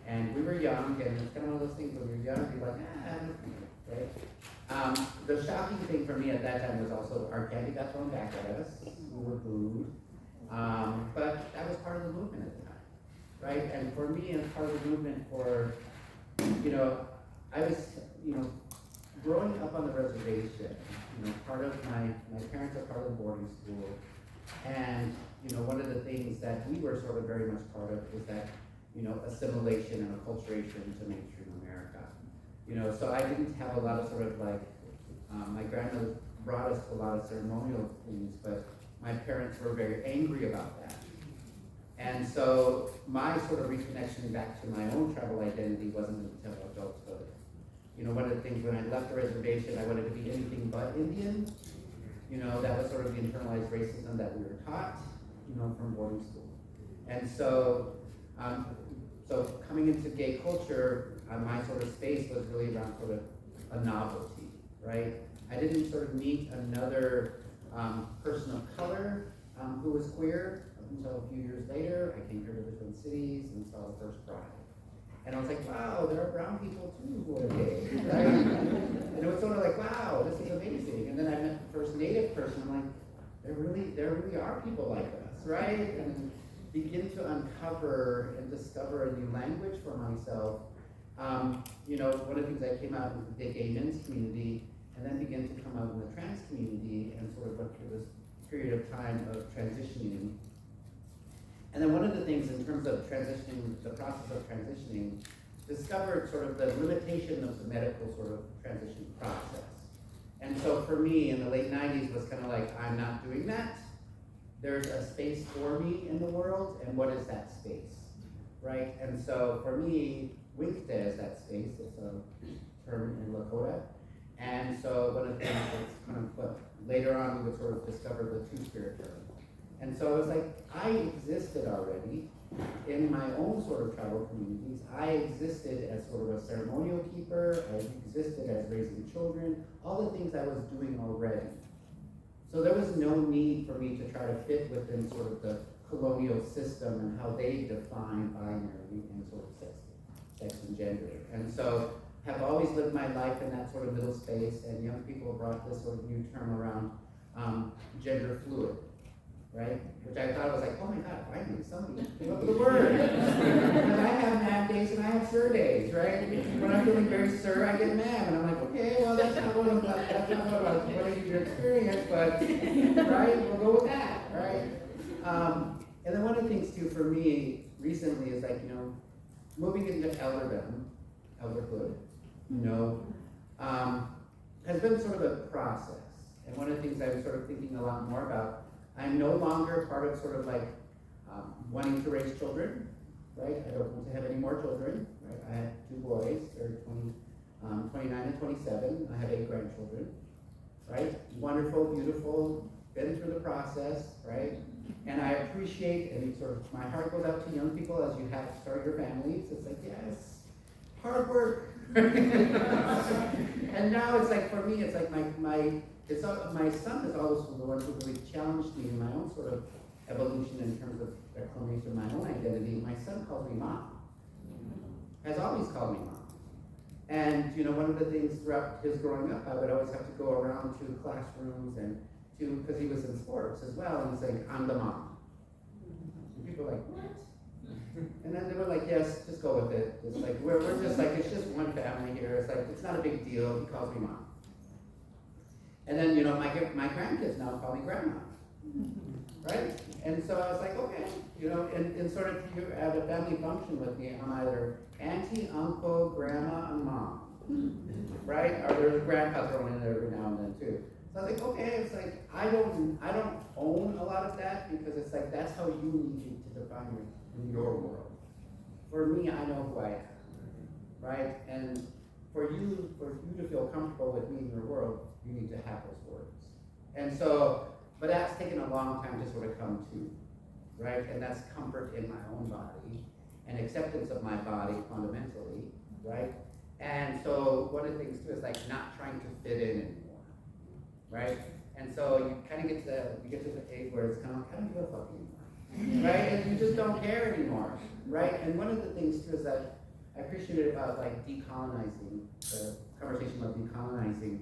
And we were young, and it's kind of one of those things when you're young, you're like, right? The shocking thing for me at that time was also our candy got thrown back at us. We were booed. But that was part of the movement at the time, right? And for me, as part of the movement for, I was, growing up on the reservation, part of my parents are part of the boarding school. And, one of the things that we were sort of very much part of is that, assimilation and acculturation to mainstream America. So I didn't have a lot of sort of like, my grandmother brought us to a lot of ceremonial things, but my parents were very angry about that. And so my sort of reconnection back to my own tribal identity wasn't until adulthood. One of the things when I left the reservation, I wanted to be anything but Indian. That was sort of the internalized racism that we were taught, from boarding school. And so, coming into gay culture, my sort of space was really around sort of a novelty, right? I didn't sort of meet another person of color who was queer up until a few years later. I came here to the Twin Cities and saw the first Pride. And I was like, wow, there are brown people too who are gay, right? And it was sort of like, wow, this is amazing. And then I met the first Native person. I'm like, there really are people like us, right? And begin to uncover and discover a new language for myself. One of the things I came out in the gay men's community, and then began to come out in the trans community, and sort of went through this period of time of transitioning. And then one of the things in terms of transitioning, the process of transitioning, discovered sort of the limitation of the medical sort of transition process. And so for me in the late 90s was kind of like, I'm not doing that. There's a space for me in the world, and what is that space, right? And so for me, Winkta is that space. It's a term in Lakota. And so one of the things that's kind of, but later on we would sort of discover the two-spirit term. And so it was like, I existed already in my own sort of tribal communities. I existed as sort of a ceremonial keeper. I existed as raising children, all the things I was doing already. So there was no need for me to try to fit within sort of the colonial system and how they define binary and sort of sex and gender. And so have always lived my life in that sort of middle space, and young people brought this sort of new term around gender fluid, right? Which I thought was like, oh my God, finally somebody came up with a word. Because I have mad days and I have sir days, right? When I'm feeling very sir, I get mad, and I'm like, okay, well that's not what your experience, but right, we'll go with that, right? And then one of the things too for me recently is like, moving into elderhood, has been sort of a process. And one of the things I'm sort of thinking a lot more about, I'm no longer part of sort of like wanting to raise children, right? I don't want to have any more children, right? I have 2 boys, they're 29 and 27. I have 8 grandchildren, right? Wonderful, beautiful, been through the process, right? And I appreciate, and sort of my heart goes out to young people as you have to start your families. It's like, yes, hard work. And now it's like, for me, it's like my son is always the one who really challenged me in my own sort of evolution in terms of reclamation of my own identity. My son calls me mom, has always called me mom. And one of the things throughout his growing up, I would always have to go around to classrooms and because he was in sports as well, and he's like, I'm the mom. And people are like, what? And then they were like, yes, just go with it. It's like, we're just like, it's just one family here. It's like, it's not a big deal. He calls me mom. And then, my grandkids now call me grandma. Right? And so I was like, okay. And sort of, you're at a family function with me, I'm either auntie, uncle, grandma, and mom. Right? Or there's grandpa thrown in there every now and then too. So I was like, okay, it's like, I don't own a lot of that, because it's like, that's how you need to define me in your world. For me, I know who I am, right? And for you to feel comfortable with me in your world, you need to have those words. And so, but that's taken a long time to sort of come to, right? And that's comfort in my own body and acceptance of my body fundamentally, right? And so one of the things too is like not trying to fit in anymore, right? And so you kind of get to the age where it's kind of like, I don't give a fuck anymore, right? And you just don't care anymore, right? And one of the things too is that I appreciated about like decolonizing, the conversation about decolonizing,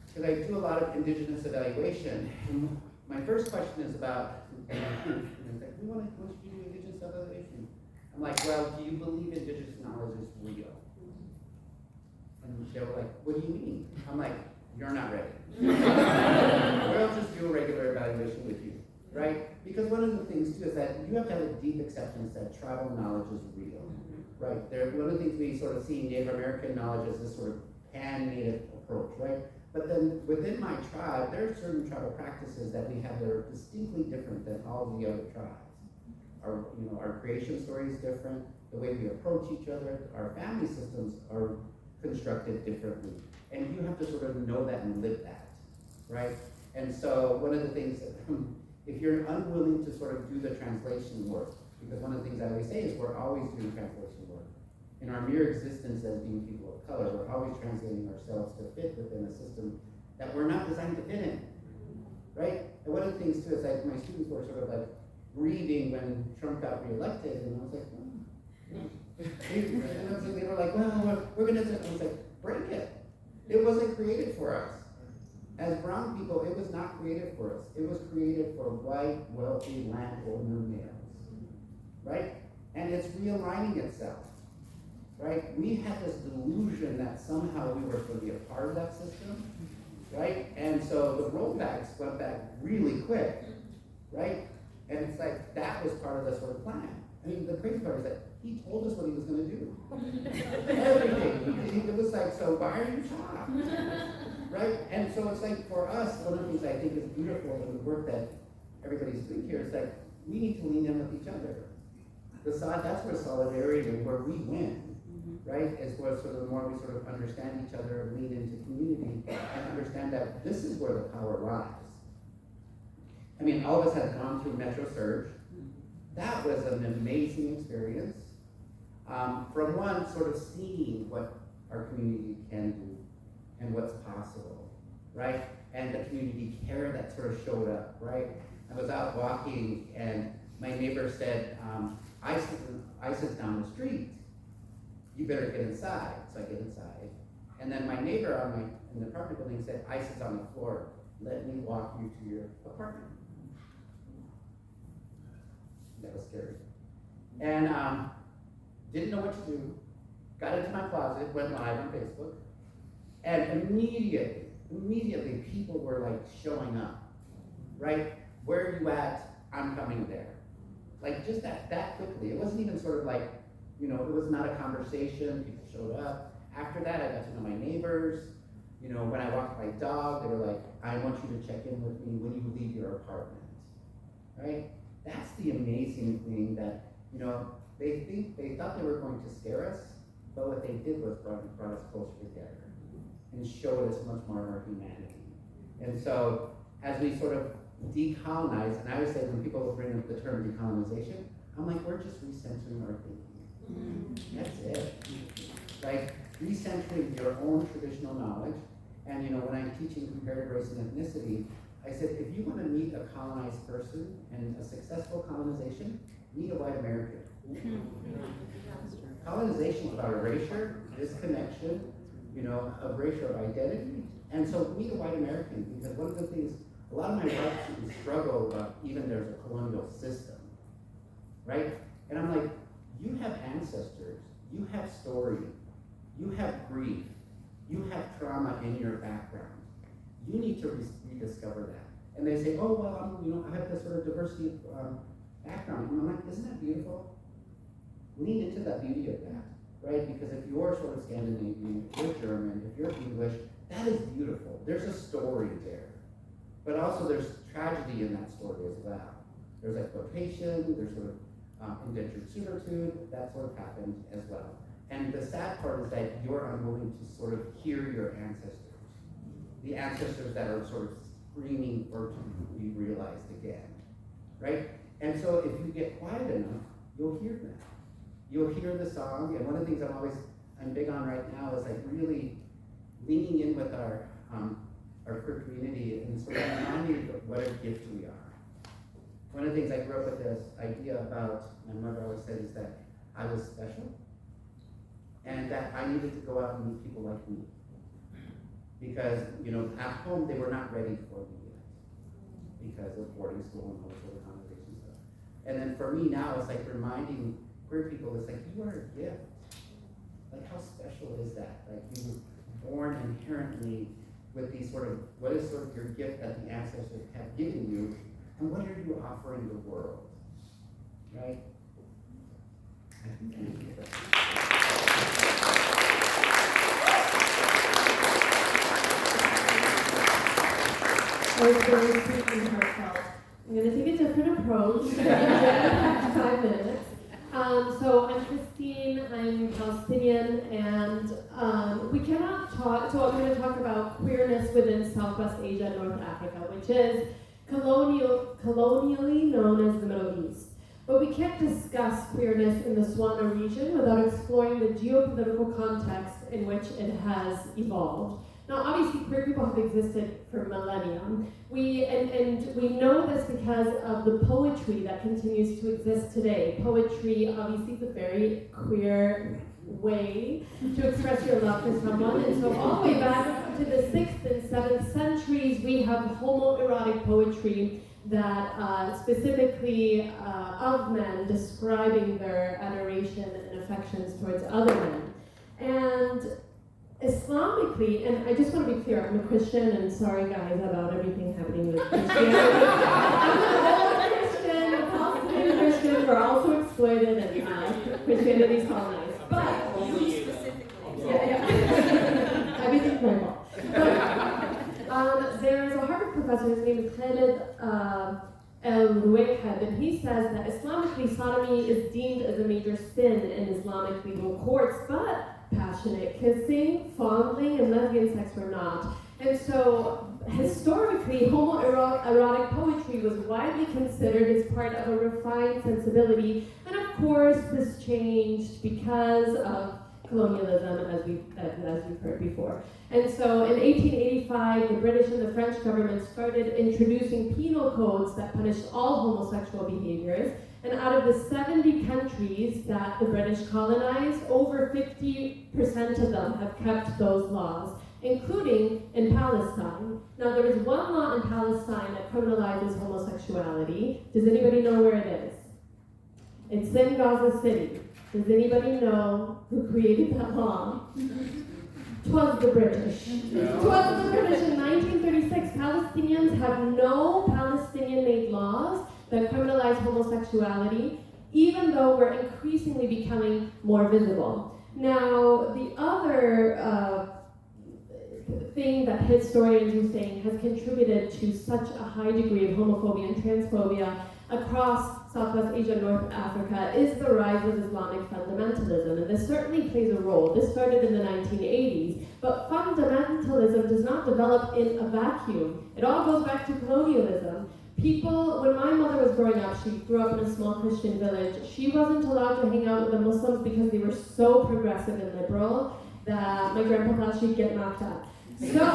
because I do a lot of indigenous evaluation. And my first question is about, and it's like, we want you to do indigenous evaluation. I'm like, well, do you believe indigenous knowledge is real? And they were like, what do you mean? I'm like, you're not ready. We'll just do a regular evaluation with you, right? Because one of the things too is that you have to have a deep acceptance that tribal knowledge is real, right? One of the things we sort of see Native American knowledge as this sort of pan-Native approach, right? But then within my tribe, there are certain tribal practices that we have that are distinctly different than all the other tribes. Our creation story is different, the way we approach each other, our family systems are constructed differently. And you have to sort of know that and live that, right? And so one of the things that, if you're unwilling to sort of do the translation work, because one of the things I always say is we're always doing translation work. In our mere existence as being people of color, we're always translating ourselves to fit within a system that we're not designed to fit in, right? And one of the things too is like my students were sort of like grieving when Trump got reelected, and I was like, and they were like, well, we're gonna, I was like, break it. It wasn't created for us. As brown people, it was not created for us. It was created for white, wealthy landowner males, right? And it's realigning itself, right? We had this delusion that somehow we were going to be a part of that system, right? And so the rollbacks went back really quick, right? And it's like, that was part of the sort of plan. I mean, the crazy part is that he told us what he was going to do. Everything. It was like, so why are you shocked? Right? And so it's like, for us, one of the things I think is beautiful in the work that everybody's doing here is like, we need to lean in with each other. That's where solidarity and where we win, right? Is where sort of the more we sort of understand each other, lean into community, and understand that this is where the power lies. I mean, all of us have gone through Metro Surge. That was an amazing experience. From one, sort of seeing what our community can do and what's possible, right? And the community care that sort of showed up, right? I was out walking and my neighbor said, ISIS is down the street. You better get inside. So I get inside. And then my neighbor in the apartment building said, ISIS on the floor. Let me walk you to your apartment. That was scary. And didn't know what to do. Got into my closet, went live on Facebook, and immediately people were like showing up, right? Where are you at? I'm coming there. Like just that quickly. It wasn't even sort of like, it was not a conversation, people showed up. After that, I got to know my neighbors. When I walked my dog, they were like, I want you to check in with me when you leave your apartment, right? That's the amazing thing that, they thought they were going to scare us, but what they did was brought us closer together and showed us much more of our humanity. And so as we sort of decolonize, and I always say when people bring up the term decolonization, I'm like, we're just recentering our thinking. That's it. Like recentering your own traditional knowledge. And when I'm teaching comparative race and ethnicity, I said, if you want to meet a colonized person and a successful colonization, meet a white American. Colonization is about erasure, disconnection, of racial identity. And so meet a white American, because one of the things, a lot of my white students struggle about even there's a colonial system, right? And I'm like, you have ancestors, you have story, you have grief, you have trauma in your background. You need to rediscover that. And they say, oh, well, I have this sort of diversity of background. And I'm like, isn't that beautiful? Lean into that beauty of that, right? Because if you're sort of Scandinavian, if you're German, if you're English, that is beautiful. There's a story there. But also there's tragedy in that story as well. There's exploitation, there's sort of indentured servitude, that sort of happened as well. And the sad part is that you're unwilling to sort of hear your ancestors. The ancestors that are sort of screaming for to be realized again, right? And so if you get quiet enough, you'll hear them. You'll hear the song, and one of the things I'm big on right now is like really leaning in with our queer community and sort of reminding of what a gift we are. One of the things I grew up with this idea about, my mother always said, is that I was special and that I needed to go out and meet people like me. Because, you know, at home they were not ready for me yet because of boarding school and all this other conversation stuff. And then for me now, it's like reminding queer people, it's like, you are a gift. Like, how special is that? Like, you were born inherently with these sort of, what is sort of your gift that the ancestors have given you, and what are you offering the world, right? I think I need that. That was very sweet and heartfelt. I'm going to take a different approach. 5 minutes. So I'm Christine, I'm Palestinian, and we cannot talk, so I'm going to talk about queerness within Southwest Asia and North Africa, which is colonially known as the Middle East. But we can't discuss queerness in the Swana region without exploring the geopolitical context in which it has evolved. Now, obviously, queer people have existed for millennia. We know this because of the poetry that continues to exist today. Poetry, obviously, is a very queer way to express your love for someone. And so all the way back to the 6th and 7th centuries, we have homoerotic poetry that specifically of men describing their adoration and affections towards other men. And Islamically, and I just want to be clear, I'm a Christian, and sorry guys about everything happening with Christianity. I'm a Christian, a Palestinian Christian, we're also exploited, and Christianity's colonized. But, You specifically. yeah. Everything's my fault. But there's a Harvard professor, his name is Khalid El-Ruwayhad, and he says that Islamically, sodomy is deemed as a major sin in Islamic legal courts, but passionate kissing, fondling, and lesbian sex were not. And so, historically, homoerotic poetry was widely considered as part of a refined sensibility, and of course, this changed because of colonialism, as we've heard before. And so, in 1885, the British and the French government started introducing penal codes that punished all homosexual behaviors. And out of the 70 countries that the British colonized, over 50% of them have kept those laws, including in Palestine. Now, there is one law in Palestine that criminalizes homosexuality. Does anybody know where it is? It's in Gaza City. Does anybody know who created that law? 'Twas the British. 'Twas the British in 1936. Palestinians have no Palestinian-made laws that criminalize homosexuality, even though we're increasingly becoming more visible. Now, the other thing that historians are saying has contributed to such a high degree of homophobia and transphobia across Southwest Asia and North Africa is the rise of Islamic fundamentalism, and this certainly plays a role. This started in the 1980s, but fundamentalism does not develop in a vacuum. It all goes back to colonialism. People, when my mother was growing up, she grew up in a small Christian village. She wasn't allowed to hang out with the Muslims because they were so progressive and liberal that my grandpa thought she'd get knocked up. So,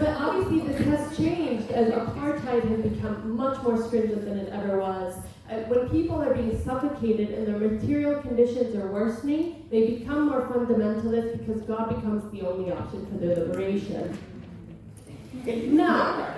but obviously this has changed as apartheid has become much more stringent than it ever was. When people are being suffocated and their material conditions are worsening, they become more fundamentalist because God becomes the only option for their liberation. Now,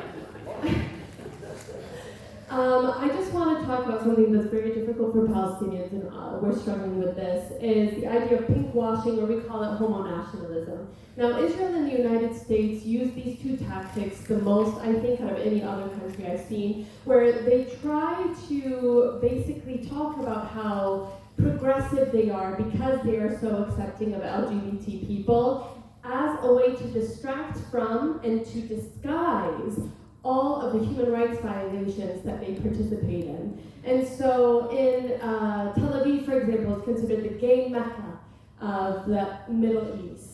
I just want to talk about something that's very difficult for Palestinians, and we're struggling with this, is the idea of pink washing, or we call it homo-nationalism. Now, Israel and the United States use these two tactics the most, I think, out of any other country I've seen, where they try to basically talk about how progressive they are because they are so accepting of LGBT people as a way to distract from and to disguise all of the human rights violations that they participate in. And so in Tel Aviv, for example, is considered the gay Mecca of the Middle East,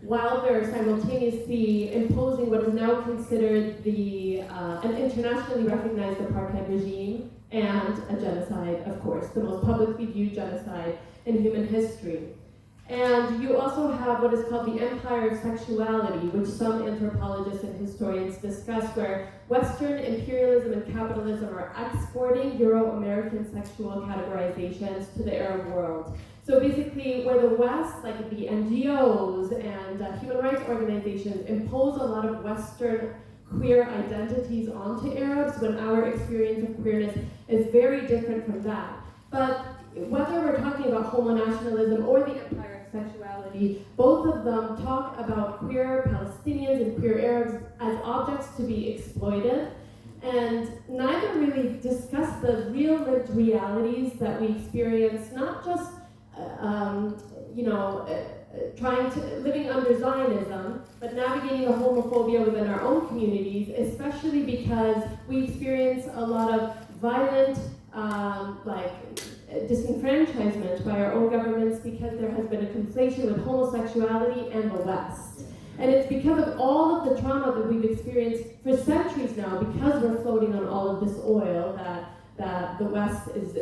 while they're simultaneously imposing what is now considered an internationally recognized apartheid regime and a genocide, of course, the most publicly viewed genocide in human history. And you also have what is called the empire of sexuality, which some anthropologists and historians discuss, where Western imperialism and capitalism are exporting Euro-American sexual categorizations to the Arab world. So basically, where the West, like the NGOs and human rights organizations, impose a lot of Western queer identities onto Arabs, when our experience of queerness is very different from that. But whether we're talking about homonationalism or the empire of sexuality, both of them talk about queer Palestinians and queer Arabs as objects to be exploited, and neither really discuss the real lived realities that we experience, not just living under Zionism, but navigating the homophobia within our own communities, especially because we experience a lot of violent disenfranchisement by our own governments because there has been a conflation with homosexuality and the West. And it's because of all of the trauma that we've experienced for centuries now, because we're floating on all of this oil that the West is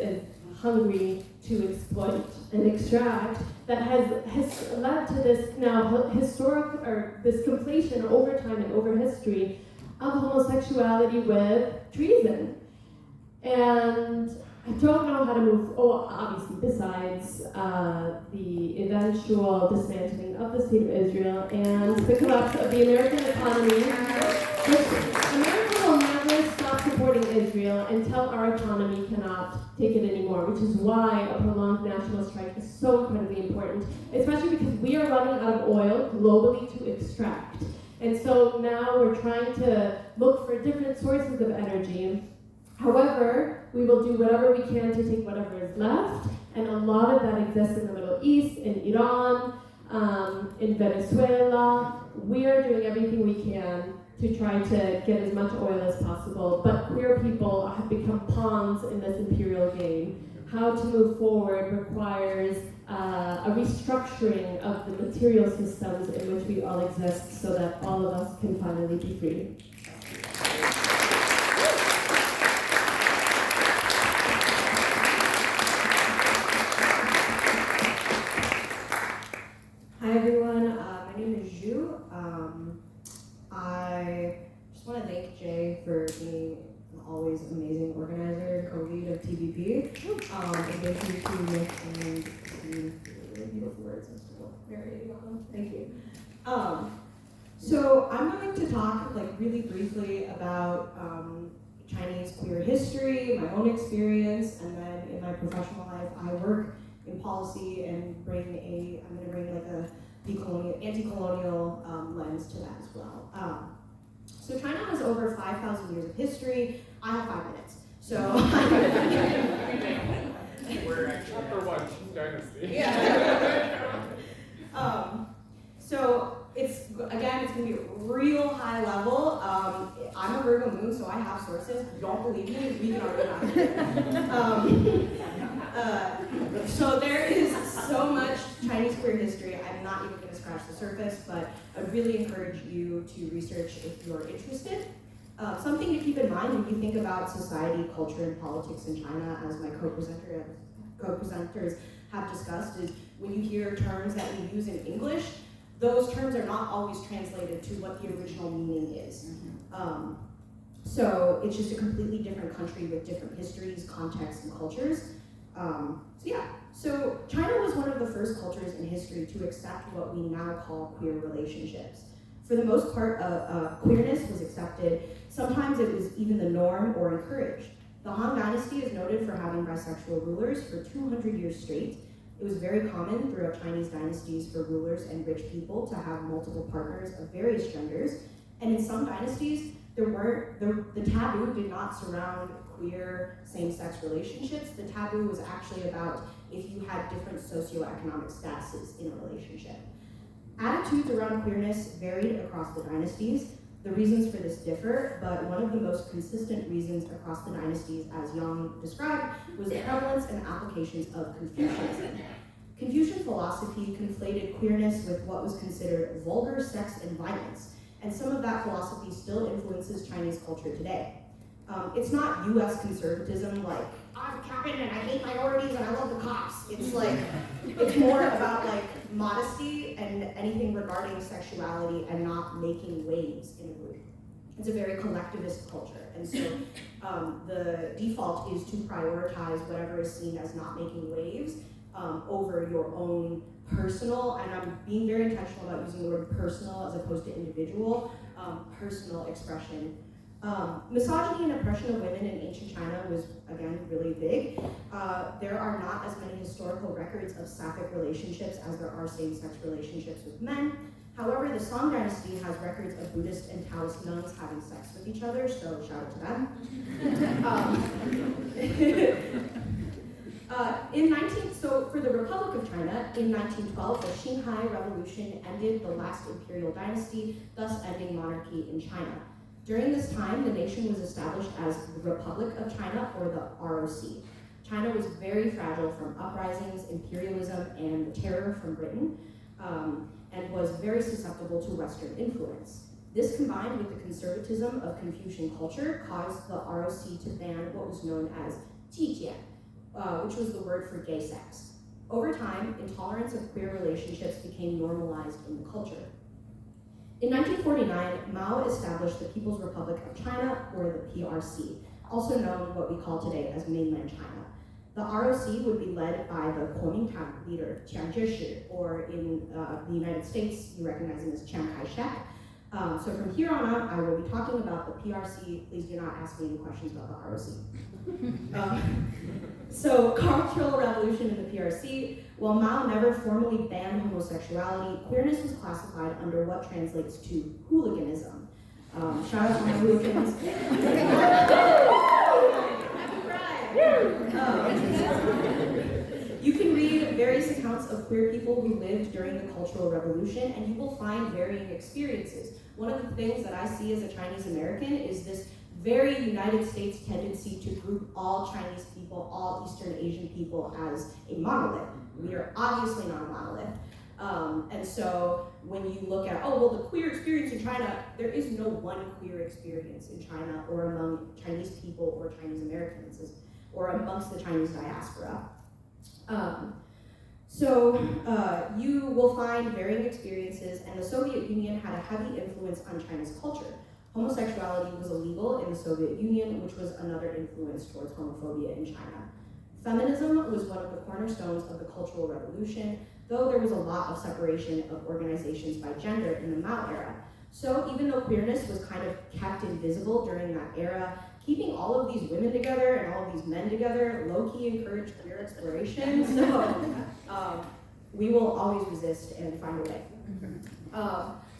hungry to exploit and extract, that has led to this now historic, or this conflation over time and over history of homosexuality with treason. And I don't know how to move, obviously, besides the eventual dismantling of the state of Israel and the collapse of the American economy. America will never stop supporting Israel until our economy cannot take it anymore, which is why a prolonged national strike is so incredibly important, especially because we are running out of oil globally to extract. And so now we're trying to look for different sources of energy. However, we will do whatever we can to take whatever is left, and a lot of that exists in the Middle East, in Iran, in Venezuela. We are doing everything we can to try to get as much oil as possible, but queer people have become pawns in this imperial game. How to move forward requires a restructuring of the material systems in which we all exist so that all of us can finally be free. Hi everyone, my name is Zhu. I just want to thank Jay for being an always amazing organizer and co-lead of TBP. And thank you to Nick and Steve for really beautiful words. I'm still very welcome. Thank you. So I'm going to talk really briefly about Chinese queer history, my own experience, and then in my professional life I work in policy and I'm going to bring a anti-colonial lens to that as well. So China has over 5,000 years of history. I have 5 minutes. So We're actually upper one dynasty. Yeah. So it's going to be real high level. I'm a Virgo moon, so I have sources. Don't believe me? We can argue about it. So there is so much Chinese queer history. I'm not even going to scratch the surface, but I'd really encourage you to research if you're interested. Something to keep in mind when you think about society, culture, and politics in China, as my co-presenters have discussed, is when you hear terms that we use in English, those terms are not always translated to what the original meaning is. So it's just a completely different country with different histories, contexts, and cultures. So China was one of the first cultures in history to accept what we now call queer relationships. For the most part, queerness was accepted. Sometimes it was even the norm or encouraged. The Han Dynasty is noted for having bisexual rulers for 200 years straight. It was very common throughout Chinese dynasties for rulers and rich people to have multiple partners of various genders. And in some dynasties, the taboo did not surround queer same-sex relationships. The taboo was actually about if you had different socioeconomic statuses in a relationship. Attitudes around queerness varied across the dynasties. The reasons for this differ, but one of the most consistent reasons across the dynasties, as Yang described, was the prevalence and applications of Confucianism. Confucian philosophy conflated queerness with what was considered vulgar sex and violence, and some of that philosophy still influences Chinese culture today. It's not US conservatism like, I'm a Catholic and I hate minorities and I love the cops. It's more about modesty and anything regarding sexuality and not making waves in a group. It's a very collectivist culture, and so the default is to prioritize whatever is seen as not making waves over your own personal, and I'm being very intentional about using the word personal as opposed to individual, personal expression. Misogyny and oppression of women in ancient China was, again, really big. There are not as many historical records of sapphic relationships as there are same-sex relationships with men. However, the Song Dynasty has records of Buddhist and Taoist nuns having sex with each other, so shout out to them. So for the Republic of China, in 1912, the Xinhai Revolution ended the last imperial dynasty, thus ending monarchy in China. During this time, the nation was established as the Republic of China, or the ROC. China was very fragile from uprisings, imperialism, and the terror from Britain, and was very susceptible to Western influence. This, combined with the conservatism of Confucian culture, caused the ROC to ban what was known as jijian, which was the word for gay sex. Over time, intolerance of queer relationships became normalized in the culture. In 1949, Mao established the People's Republic of China, or the PRC, also known what we call today as mainland China. The ROC would be led by the Kuomintang leader, Chiang Kai-shek, or in the United States, you recognize him as Chiang Kai-shek. So from here on out, I will be talking about the PRC. Please do not ask me any questions about the ROC. So, Cultural Revolution in the PRC. While Mao never formally banned homosexuality, queerness was classified under what translates to hooliganism. Shout out to my hooligans. You can read various accounts of queer people who lived during the Cultural Revolution, and you will find varying experiences. One of the things that I see as a Chinese American is this very United States tendency to group all Chinese people, all Eastern Asian people as a monolith. We are obviously not a monolith. And so when you look at, oh, well, the queer experience in China, there is no one queer experience in China or among Chinese people or Chinese Americans or amongst the Chinese diaspora. You will find varying experiences, and the Soviet Union had a heavy influence on China's culture. Homosexuality was illegal in the Soviet Union, which was another influence towards homophobia in China. Feminism was one of the cornerstones of the Cultural Revolution, though there was a lot of separation of organizations by gender in the Mao era. So even though queerness was kind of kept invisible during that era, keeping all of these women together and all of these men together low-key encouraged queer exploration, so we will always resist and find a way.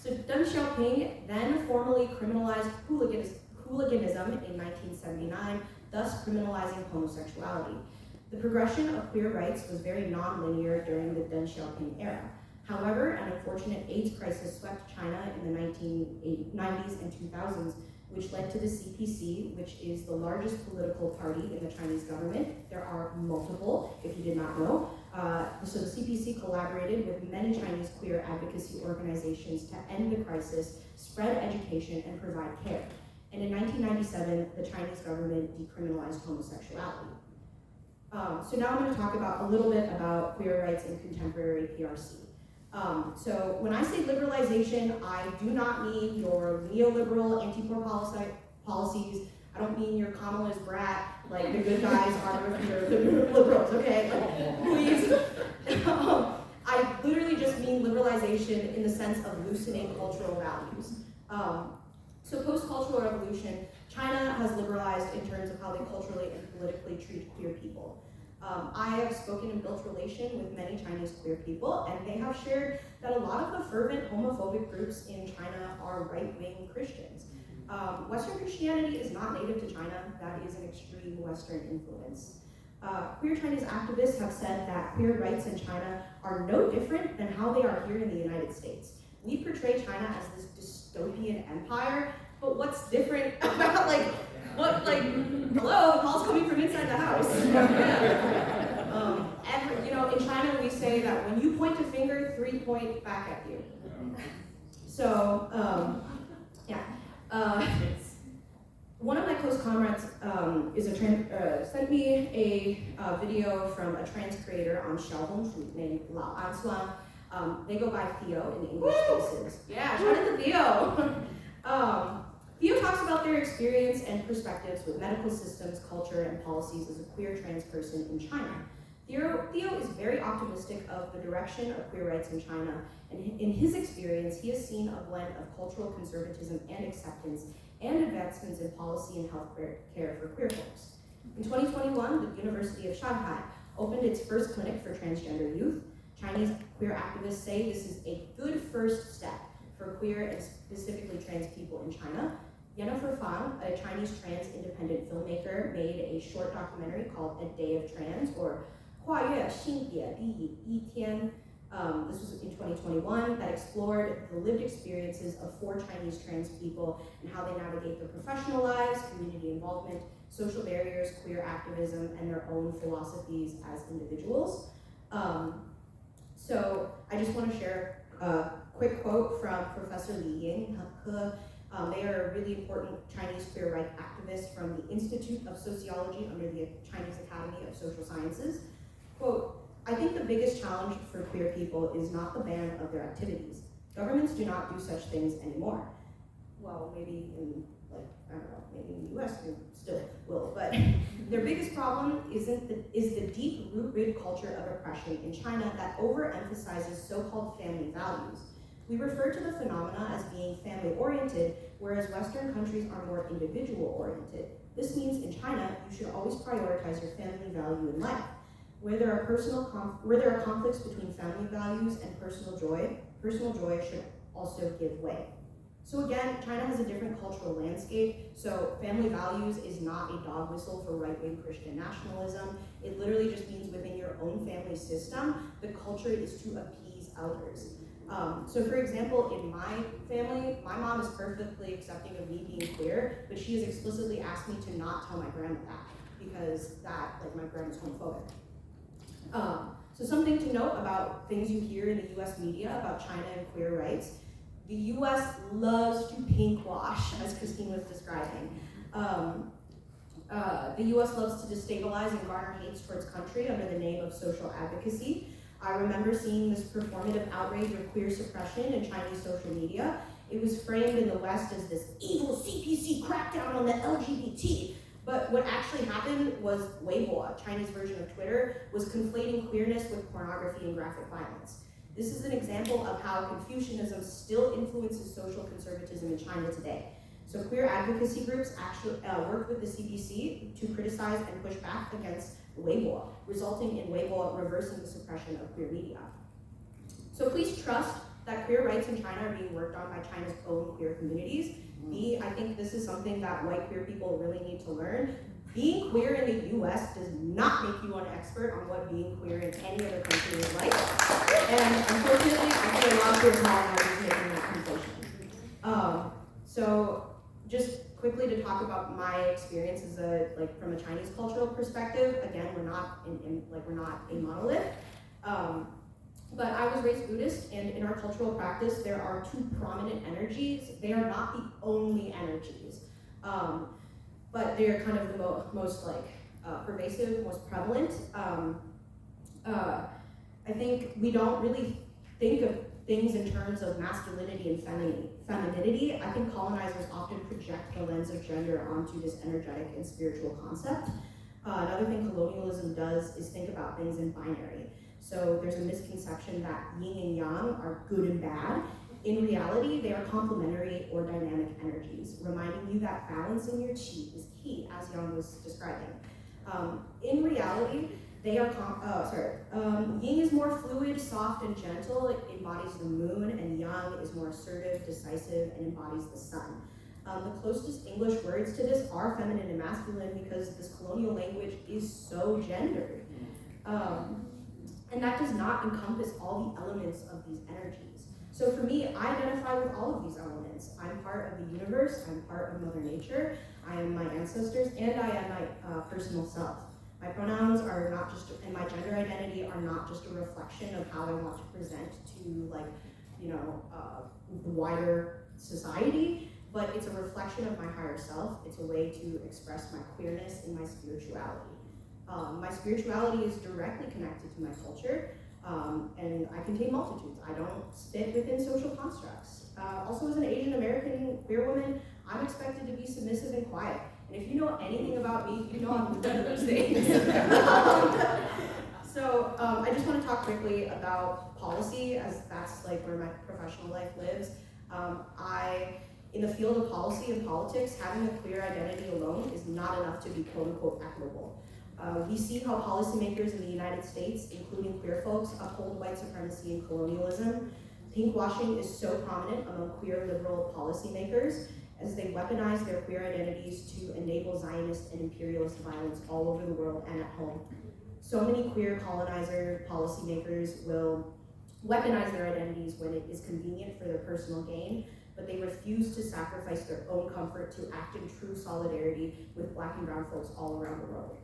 So Deng Xiaoping then formally criminalized hooliganism in 1979, thus criminalizing homosexuality. The progression of queer rights was very non-linear during the Deng Xiaoping era. However, an unfortunate AIDS crisis swept China in the 1990s and 2000s, which led to the CPC, which is the largest political party in the Chinese government. There are multiple, if you did not know. So the CPC collaborated with many Chinese queer advocacy organizations to end the crisis, spread education, and provide care. And in 1997, the Chinese government decriminalized homosexuality. So now I'm going to talk about a little bit about queer rights in contemporary PRC. So when I say liberalization, I do not mean your neoliberal anti-poor policies. I don't mean your Kamala's brat, like the good guys are your liberals, okay? Like, please. I literally just mean liberalization in the sense of loosening cultural values. So post-cultural revolution, China has liberalized in terms of how they culturally and politically treat queer people. I have spoken and built relation with many Chinese queer people, and they have shared that a lot of the fervent homophobic groups in China are right-wing Christians. Western Christianity is not native to China. That is an extreme Western influence. Queer Chinese activists have said that queer rights in China are no different than how they are here in the United States. We portray China as this dystopian empire, but what's different about hello, the call's coming from inside the house. In China we say that when you point a finger, 3 point back at you. So, one of my close comrades sent me a video from a trans creator on Xiaohongshu named Lao Ansuan. They go by Theo in English spaces. Yeah, shout out to Theo. Theo talks about their experience and perspectives with medical systems, culture, and policies as a queer trans person in China. Theo is very optimistic of the direction of queer rights in China, and in his experience, he has seen a blend of cultural conservatism and acceptance, and advancements in policy and health care for queer folks. In 2021, the University of Shanghai opened its first clinic for transgender youth. Chinese queer activists say this is a good first step for queer and specifically trans people in China. Jennifer Fang, a Chinese trans independent filmmaker, made a short documentary called A Day of Trans, or 跨越性别第一天. This was in 2021, that explored the lived experiences of 4 Chinese trans people and how they navigate their professional lives, community involvement, social barriers, queer activism, and their own philosophies as individuals. So I just want to share a quick quote from Professor Li Ying He. They are a really important Chinese queer rights activists from the Institute of Sociology under the Chinese Academy of Social Sciences. Quote, I think the biggest challenge for queer people is not the ban of their activities. Governments do not do such things anymore. Well, maybe in, like, I don't know, maybe in the US they still will, but their biggest problem is the deep root-rooted culture of oppression in China that overemphasizes so-called family values. We refer to the phenomena as being family-oriented, whereas Western countries are more individual-oriented. This means in China, you should always prioritize your family value in life. Where there are conflicts between family values and personal joy should also give way. So again, China has a different cultural landscape, so family values is not a dog whistle for right-wing Christian nationalism. It literally just means within your own family system, the culture is to appease others. So for example, in my family, my mom is perfectly accepting of me being queer, but she has explicitly asked me to not tell my grandma that, because that, like, my grandma's homophobic. So something to note about things you hear in the US media about China and queer rights. The US loves to pink wash, as Christine was describing. The US loves to destabilize and garner hate towards country under the name of social advocacy. I remember seeing this performative outrage of queer suppression in Chinese social media. It was framed in the West as this evil CPC crackdown on the LGBT. But what actually happened was Weibo, a Chinese version of Twitter, was conflating queerness with pornography and graphic violence. This is an example of how Confucianism still influences social conservatism in China today. So queer advocacy groups actually worked with the CPC to criticize and push back against Weibo, resulting in Weibo reversing the suppression of queer media. So please trust that queer rights in China are being worked on by China's own queer communities. I think this is something that white queer people really need to learn. Being queer in the US does not make you an expert on what being queer in any other country is like. And unfortunately, I see a lot of queer colonizers making that conflation. So just quickly to talk about my experience as from a Chinese cultural perspective. Again, we're not we're not a monolith. But I was raised Buddhist, and in our cultural practice, there are 2 prominent energies. They are not the only energies, but they're kind of the most pervasive, most prevalent. I think we don't really think of things in terms of masculinity and femininity. I think colonizers often project the lens of gender onto this energetic and spiritual concept. Another thing colonialism does is think about things in binary. So there's a misconception that yin and yang are good and bad. In reality, they are complementary or dynamic energies, reminding you that balancing your qi is key, as Yang was describing. In reality, they are, yin is more fluid, soft, and gentle. It embodies the moon, and yang is more assertive, decisive, and embodies the sun. The closest English words to this are feminine and masculine because this colonial language is so gendered. And that does not encompass all the elements of these energies. So for me, I identify with all of these elements. I'm part of the universe, I'm part of Mother Nature, I am my ancestors, and I am my personal self. My pronouns are not just, and my gender identity are not just a reflection of how I want to present to the wider society, but it's a reflection of my higher self. It's a way to express my queerness and my spirituality. My spirituality is directly connected to my culture. And I contain multitudes. I don't fit within social constructs. Also, as an Asian American queer woman, I'm expected to be submissive and quiet. And if you know anything about me, you know I'm none of those things. So I just want to talk quickly about policy, as that's like where my professional life lives. In the field of policy and politics, having a queer identity alone is not enough to be quote unquote equitable. We see how policymakers in the United States, including queer folks, uphold white supremacy and colonialism. Pinkwashing is so prominent among queer liberal policymakers as they weaponize their queer identities to enable Zionist and imperialist violence all over the world and at home. So many queer colonizer policymakers will weaponize their identities when it is convenient for their personal gain, but they refuse to sacrifice their own comfort to act in true solidarity with Black and brown folks all around the world.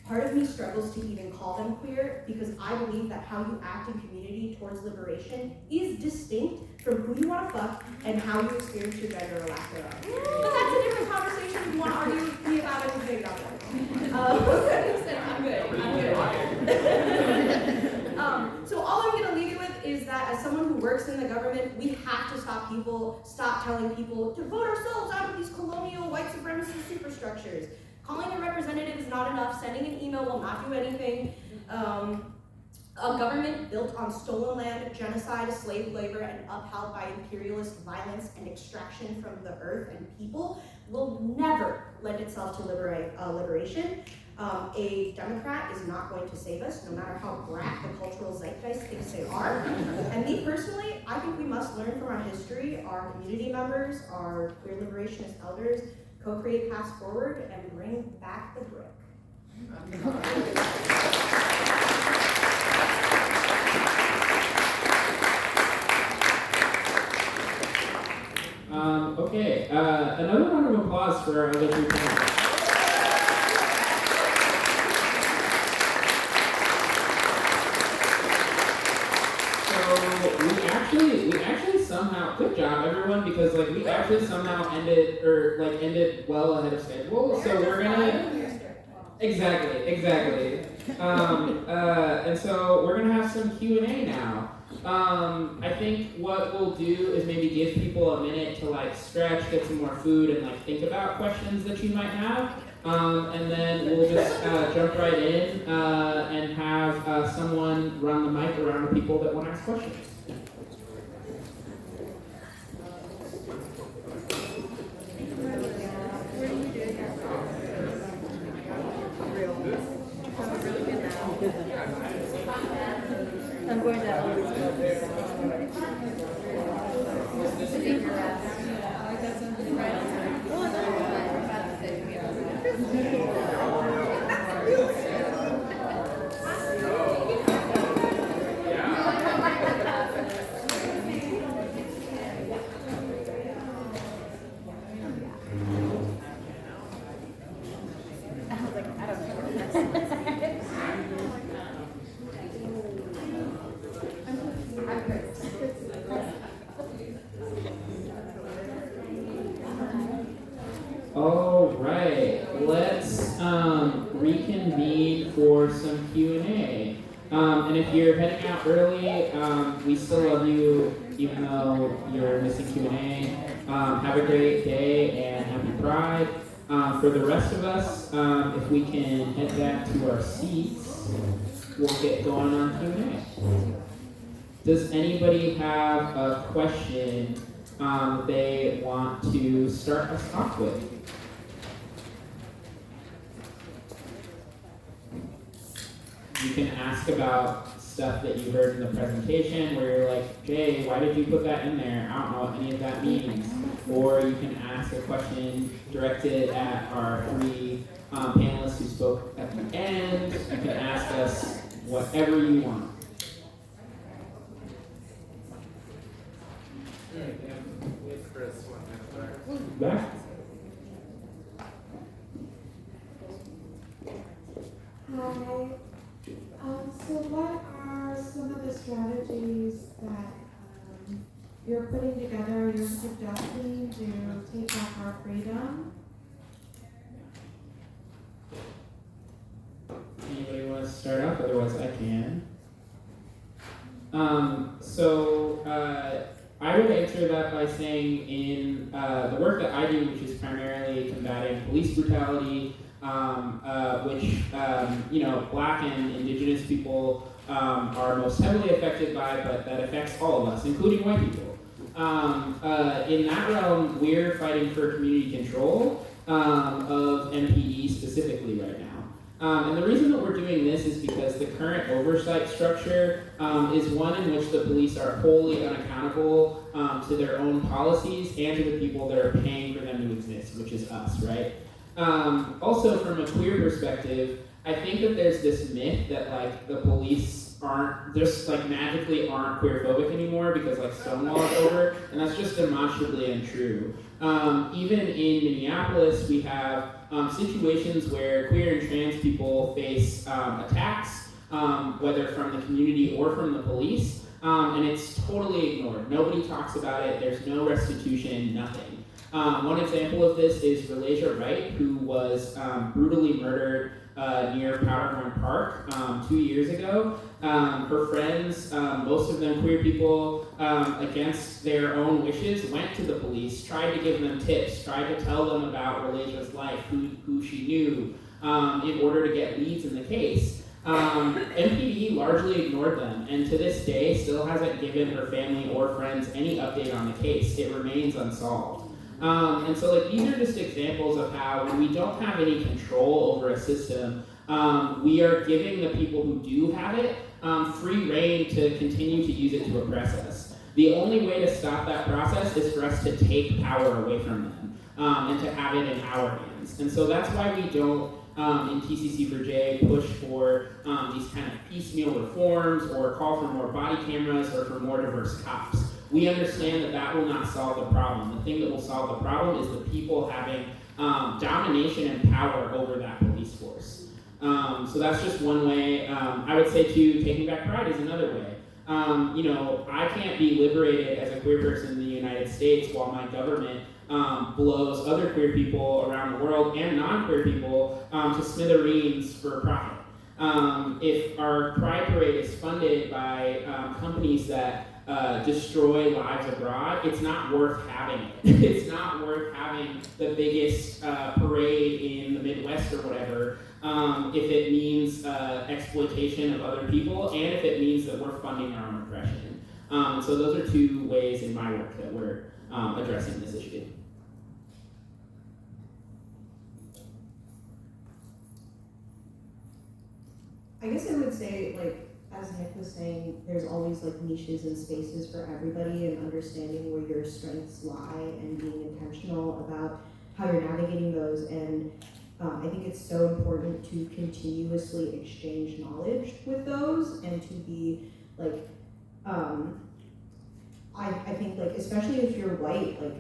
Part of me struggles to even call them queer because I believe that how you act in community towards liberation is distinct from who you want to fuck and how you experience your gender or lack thereof. But that's a different conversation. If you want to argue with me about it, we'll figure it out later. I'm good. So all I'm going to leave you with is that as someone who works in the government, we have to stop telling people to vote ourselves out of these colonial white supremacist superstructures. Calling a representative is not enough. Sending an email will not do anything. A government built on stolen land, genocide, slave labor, and upheld by imperialist violence and extraction from the earth and people will never lend itself to liberation. A Democrat is not going to save us, no matter how black the cultural zeitgeist thinks they are. And me personally, I think we must learn from our history, our community members, our queer liberationist elders, co-create paths forward, and bring back the brick. Okay, another round of applause for our other three panelists. We actually somehow, good job everyone, because like we actually somehow ended well ahead of schedule. So we're gonna exactly. And so we're gonna have some Q&A now. I think what we'll do is maybe give people a minute to like stretch, get some more food, and like think about questions that you might have. And then we'll just jump right in and have someone run the mic around to people that want to ask questions. I'm going to All right, let's reconvene for some Q&A. And if you're heading out early, we still love you, even though you're missing Q&A. Have a great day and happy Pride. For the rest of us, if we can head back to our seats, we'll get going on Q&A. Does anybody have a question they want to start us off with? You can ask about stuff that you heard in the presentation where you're like, Jay, why did you put that in there? I don't know what any of that means. Or you can ask a question directed at our three panelists who spoke at the end. You can ask us whatever you want. Back. Hi. So what are some of the strategies that you're putting together, you're suggesting to take back our freedom? Anybody want to start off? Otherwise I can. I would answer that by saying in the work that I do, which is primarily combating police brutality, which Black and Indigenous people are most heavily affected by, but that affects all of us, including white people. In that realm, we're fighting for community control of MPD specifically right now. And the reason that we're doing this is because the current oversight structure is one in which the police are wholly unaccountable to their own policies and to the people that are paying for them to exist, which is us, right? Also, from a queer perspective, I think that there's this myth that like the police magically aren't queerphobic anymore because like Stonewall is over, and that's just demonstrably untrue. Even in Minneapolis, we have situations where queer and trans people face attacks, whether from the community or from the police, and it's totally ignored. Nobody talks about it, there's no restitution, nothing. One example of this is Relasia Wright, who was brutally murdered near Powderhorn Park 2 years ago. Her friends, most of them queer people, against their own wishes, went to the police, tried to give them tips, tried to tell them about Relasia's life, who she knew, in order to get leads in the case. MPD largely ignored them, and to this day still hasn't given her family or friends any update on the case. It remains unsolved. And so like these are just examples of how when we don't have any control over a system, we are giving the people who do have it free rein to continue to use it to oppress us. The only way to stop that process is for us to take power away from them and to have it in our hands. And so that's why we don't, in TCC4J, push for these kind of piecemeal reforms or call for more body cameras or for more diverse cops. We understand that that will not solve the problem. The thing that will solve the problem is the people having domination and power over that police force. So that's just one way. I would say too, taking back pride is another way. I can't be liberated as a queer person in the United States while my government blows other queer people around the world and non-queer people to smithereens for profit. If our Pride Parade is funded by companies that destroy lives abroad, it's not worth having it. It's not worth having the biggest parade in the Midwest or whatever if it means exploitation of other people and if it means that we're funding our own oppression. So those are two ways in my work that we're addressing this issue. I guess I would say, like, as Nick was saying, there's always like niches and spaces for everybody, and understanding where your strengths lie and being intentional about how you're navigating those. And I think it's so important to continuously exchange knowledge with those and to be like, I think like, especially if you're white, like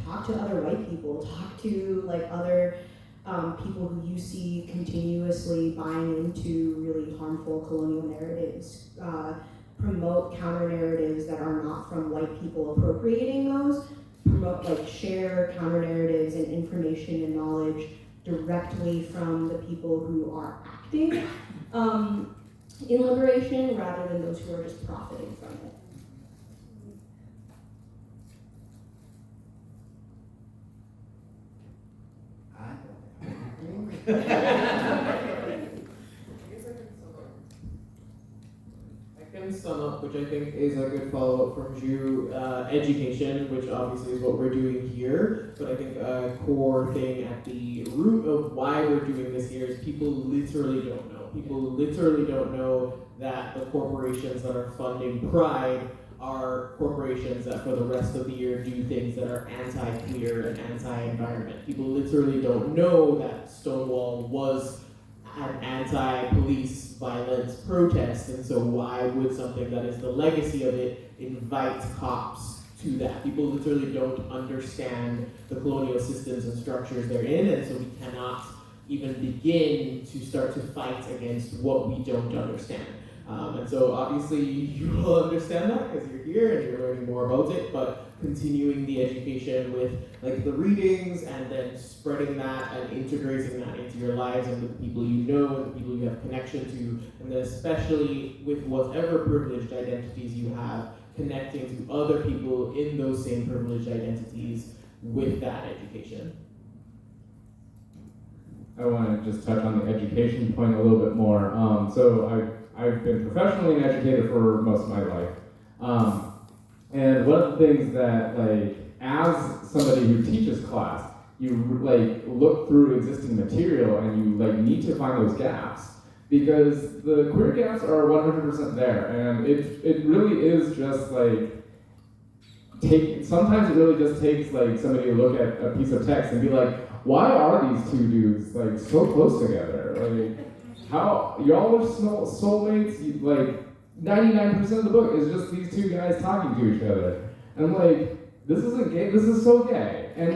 talk to other white people, talk to like other people who you see continuously buying into really harmful colonial narratives, promote counter narratives that are not from white people appropriating those, share counter narratives and information and knowledge directly from the people who are acting in liberation rather than those who are just profiting from it. I can sum up, which I think is a good follow-up from Ju, education, which obviously is what we're doing here, but I think a core thing at the root of why we're doing this here is people literally don't know. People literally don't know that the corporations that are funding Pride are corporations that for the rest of the year do things that are anti-queer and anti-environment. People literally don't know that Stonewall was an anti-police violence protest, and so why would something that is the legacy of it invite cops to that? People literally don't understand the colonial systems and structures they're in, and so we cannot even begin to start to fight against what we don't understand. And so obviously you will understand that because you're here and you're learning more about it, but continuing the education with like the readings and then spreading that and integrating that into your lives and with the people you know and the people you have connection to, and then especially with whatever privileged identities you have, connecting to other people in those same privileged identities with that education. I want to just touch on the education point a little bit more. So I've been professionally an educator for most of my life. And one of the things that, like, as somebody who teaches class, you like look through existing material and you like need to find those gaps, because the queer gaps are 100% there, and it really is just like sometimes it really just takes like somebody to look at a piece of text and be like, why are these two dudes like so close together? Like, how y'all are soulmates? Like 99% of the book is just these two guys talking to each other. And I'm like, this isn't gay, this is so gay. And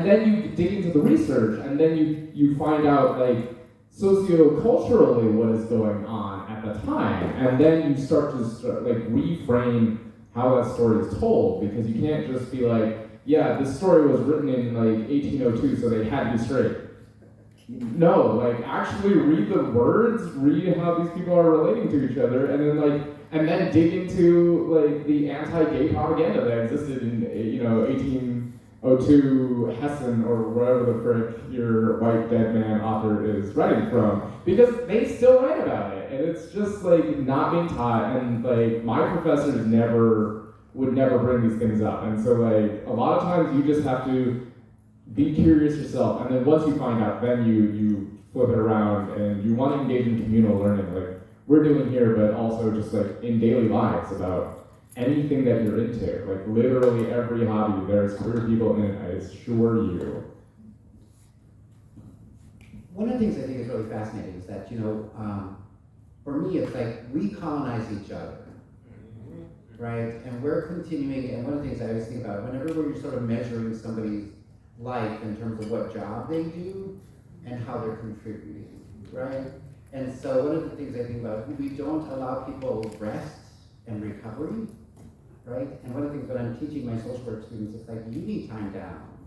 then you dig into the research, and then you find out like socioculturally what is going on at the time. And then you start like reframe how that story is told, because you can't just be like, yeah, this story was written in like 1802, so they had to be straight. No, like actually read the words, read how these people are relating to each other, and then dig into like the anti-gay propaganda that existed in 1802 Hessen or wherever the frick your white dead man author is writing from, because they still write about it, and it's just like not being taught, and like my professors would never bring these things up, and so like a lot of times you just have to be curious yourself, and then once you find out, then you flip it around and you want to engage in communal learning like we're doing here, but also just like in daily lives about anything that you're into. Like literally every hobby, there's queer people in it, I assure you. One of the things I think is really fascinating is that, for me, it's like we colonize each other, right? And we're continuing, and one of the things I always think about, whenever we're sort of measuring somebody's life in terms of what job they do and how they're contributing, right? And so one of the things I think about, we don't allow people rest and recovery, right? And one of the things when I'm teaching my social work students, it's like, you need time down.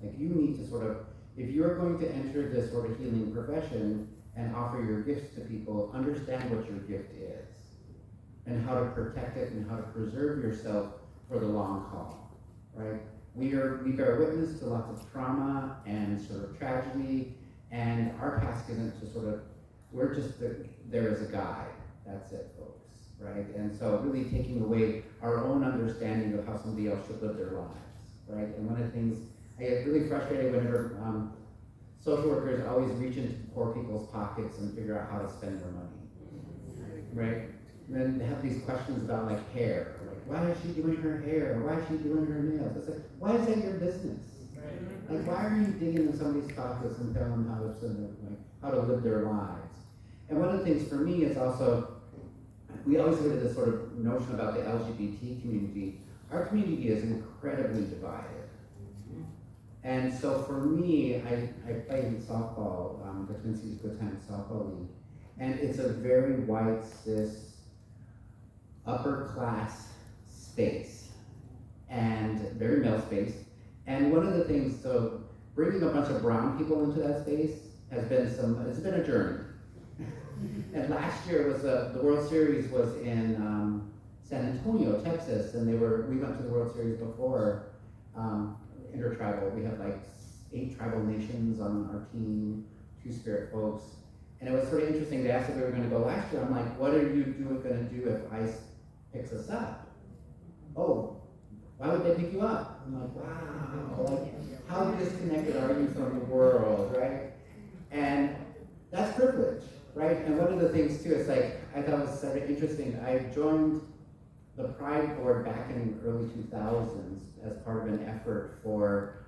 Like you need to sort of, if you're going to enter this sort of healing profession and offer your gifts to people, understand what your gift is and how to protect it and how to preserve yourself for the long haul, right? We bear witness to lots of trauma and sort of tragedy, and our task isn't to sort of, we're just there as a guide. That's it, folks, right? And so really taking away our own understanding of how somebody else should live their lives, right? And one of the things I get really frustrated whenever social workers always reach into poor people's pockets and figure out how to spend their money, right? And then they have these questions about like hair, like why is she doing her hair, or why is she doing her nails? It's like, why is that your business? Like, why are you digging in somebody's pockets and telling them how to live their lives? And one of the things for me is also, we always look at this sort of notion about the LGBT community. Our community is incredibly divided. And so for me, I play in softball, the Twin Cities Good Times Softball League, and it's a very white, cis, upper class space, and very male space. And one of the things, so bringing a bunch of brown people into that space has been it's been a journey. And last year was the World Series was in San Antonio, Texas, and we went to the World Series before, intertribal. We had like 8 tribal nations on our team, 2 spirit folks. And it was sort of interesting. They asked if we were going to go last year. I'm like, what are you going to do if ICE picks us up? Oh, why would they pick you up? I'm like, wow, like how disconnected are you from the world, right? And that's privilege, right? And one of the things too, it's like, I thought it was sort of interesting. I joined the Pride Board back in the early 2000s as part of an effort for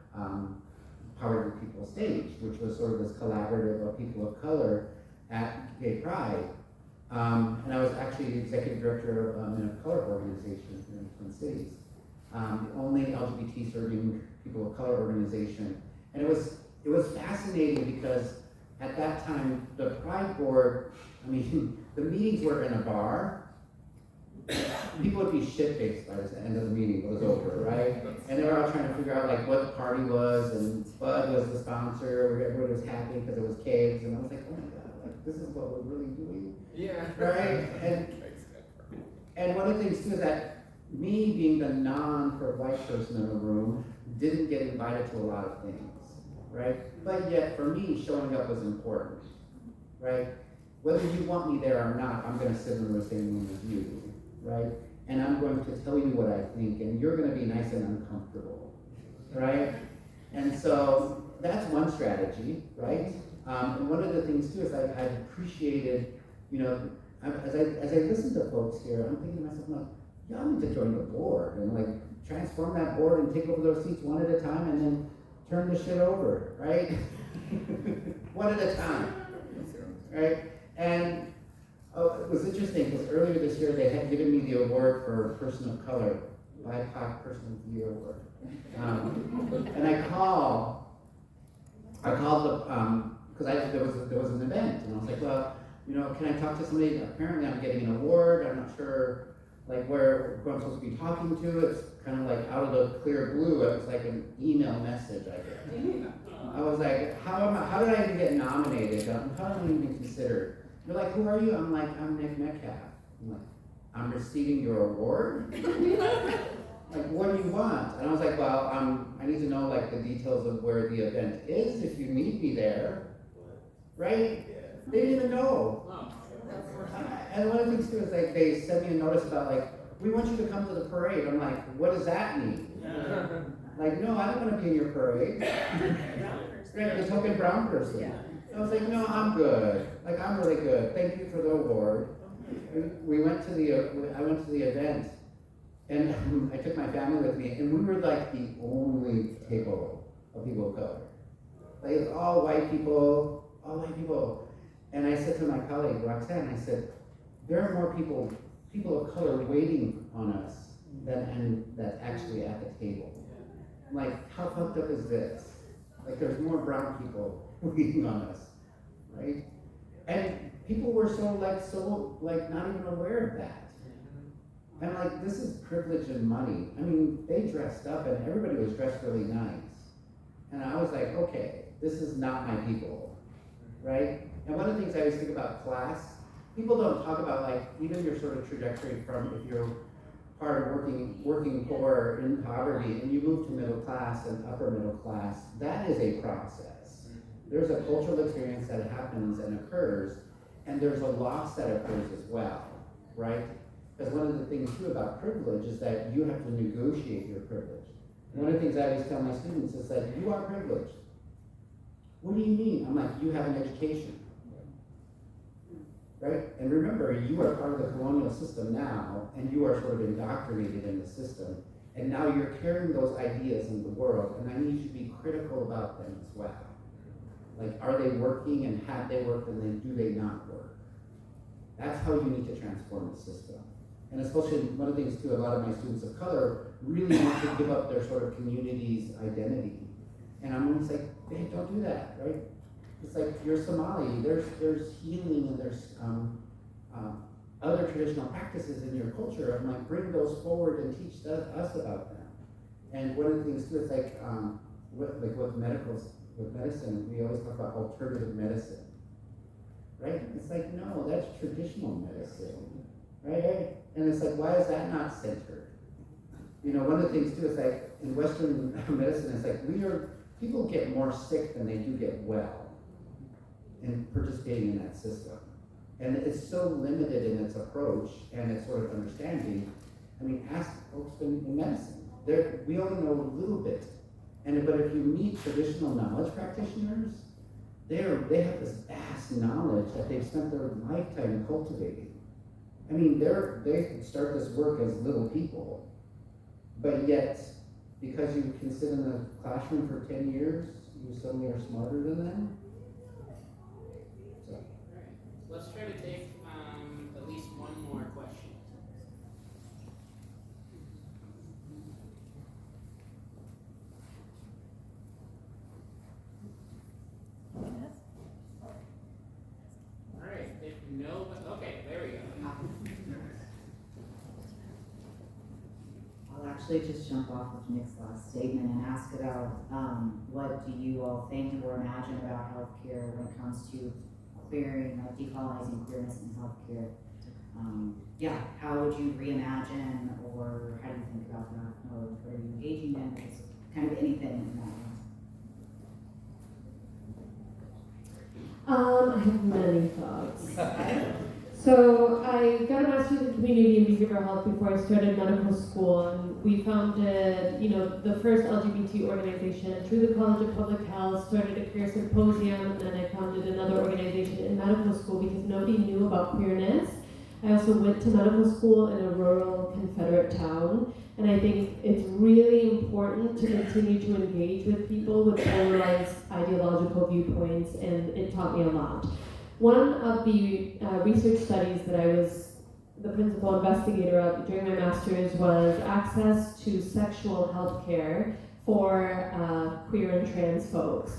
Power to People Stage, which was sort of this collaborative of people of color at Gay Pride. And I was actually the executive director of a Men of Color organization here in Twin Cities, the only LGBT serving people of color organization. And it was fascinating because at that time, the Pride Board, I mean, the meetings were in a bar, people would be shit-faced by the end of the meeting was over, right? And they were all trying to figure out like what the party was, and Spud was the sponsor, everybody was happy because it was caves, and I was like, oh my god, like this is what we're really doing. Yeah. Right? And one of the things too is that me being the non-white person in the room didn't get invited to a lot of things, right? But yet for me, showing up was important, right? Whether you want me there or not, I'm gonna sit in the same room as you, right? And I'm going to tell you what I think, and you're gonna be nice and uncomfortable, right? And so that's one strategy, right? And one of the things too is like I've appreciated, you know, as I listen to folks here, I'm thinking to myself, like, y'all need to join the board and like transform that board and take over those seats one at a time and then turn the shit over, right? One at a time, right? And it was interesting because earlier this year they had given me the award for Person of Color, BIPOC Person of the Year award. And I called the, because there was an event, and I was like, well, you know, can I talk to somebody? Apparently I'm getting an award, I'm not sure like who I'm supposed to be talking to. It's kind of like out of the clear blue, it was like an email message I get. I was like, how did I even get nominated? How did I even considered? They're like, who are you? I'm like, I'm Nick Metcalf. I'm like, I'm receiving your award? Like, what do you want? And I was like, well, I need to know like the details of where the event is if you need me there, right? They didn't even know. And one of the things too is like they sent me a notice about like, we want you to come to the parade. I'm like, what does that mean? Like, no, I don't want to be in your parade. Right, the token brown person. I was like, no, I'm good. Like, I'm really good. Thank you for the award. I went to the event, and I took my family with me, and we were like the only table of people of color. Like, it was all white people. And I said to my colleague, Roxanne, I said, there are more people of color waiting on us than that's actually at the table. I'm like, how fucked up is this? Like, there's more brown people waiting on us, right? And people were so not even aware of that. And like, this is privilege and money. I mean, they dressed up and everybody was dressed really nice. And I was like, okay, this is not my people, right? And one of the things I always think about class, people don't talk about like, even your sort of trajectory from if you're part of working poor in poverty and you move to middle class and upper middle class, that is a process. There's a cultural experience that happens and occurs, and there's a loss that occurs as well, right? Because one of the things too about privilege is that you have to negotiate your privilege. One of the things I always tell my students is that you are privileged. What do you mean? I'm like, you have an education. Right? And remember, you are part of the colonial system now, and you are sort of indoctrinated in the system, and now you're carrying those ideas in the world, and I need you to be critical about them as well. Like, are they working, and have they worked, and then do they not work? That's how you need to transform the system. And especially, one of the things too, a lot of my students of color really want to give up their sort of community's identity. And I'm always like, hey, don't do that, right? It's like, you're Somali, there's healing and there's other traditional practices in your culture. I'm like, bring those forward and teach us about them. And one of the things too is like, with medicine, we always talk about alternative medicine, right? It's like, no, that's traditional medicine, right? And it's like, why is that not centered? You know, one of the things too is like, in Western medicine, it's like, people get more sick than they do get well in participating in that system. And it's so limited in its approach and its sort of understanding. I mean, ask folks in medicine. We only know a little bit. But if you meet traditional knowledge practitioners, they have this vast knowledge that they've spent their lifetime cultivating. I mean, they start this work as little people, but yet, because you can sit in the classroom for 10 years, you suddenly are smarter than them. Let's try to take at least one more question. All right, if no, okay, there we go. actually just jump off of Nick's last statement and ask about what do you all think or imagine about healthcare when it comes to queering, decolonizing queerness in healthcare? Yeah, how would you reimagine, or how do you think about that, or what are you engaging in? Just kind of anything in that way. I have many thoughts. So I got a master's in community and behavioral health before I started medical school, and we founded, the first LGBT organization through the College of Public Health, started a queer symposium, and then I founded another organization in medical school because nobody knew about queerness. I also went to medical school in a rural Confederate town, and I think it's really important to continue to engage with people with polarized ideological viewpoints, and it taught me a lot. One of the research studies that I was the principal investigator of during my master's was access to sexual health care for queer and trans folks.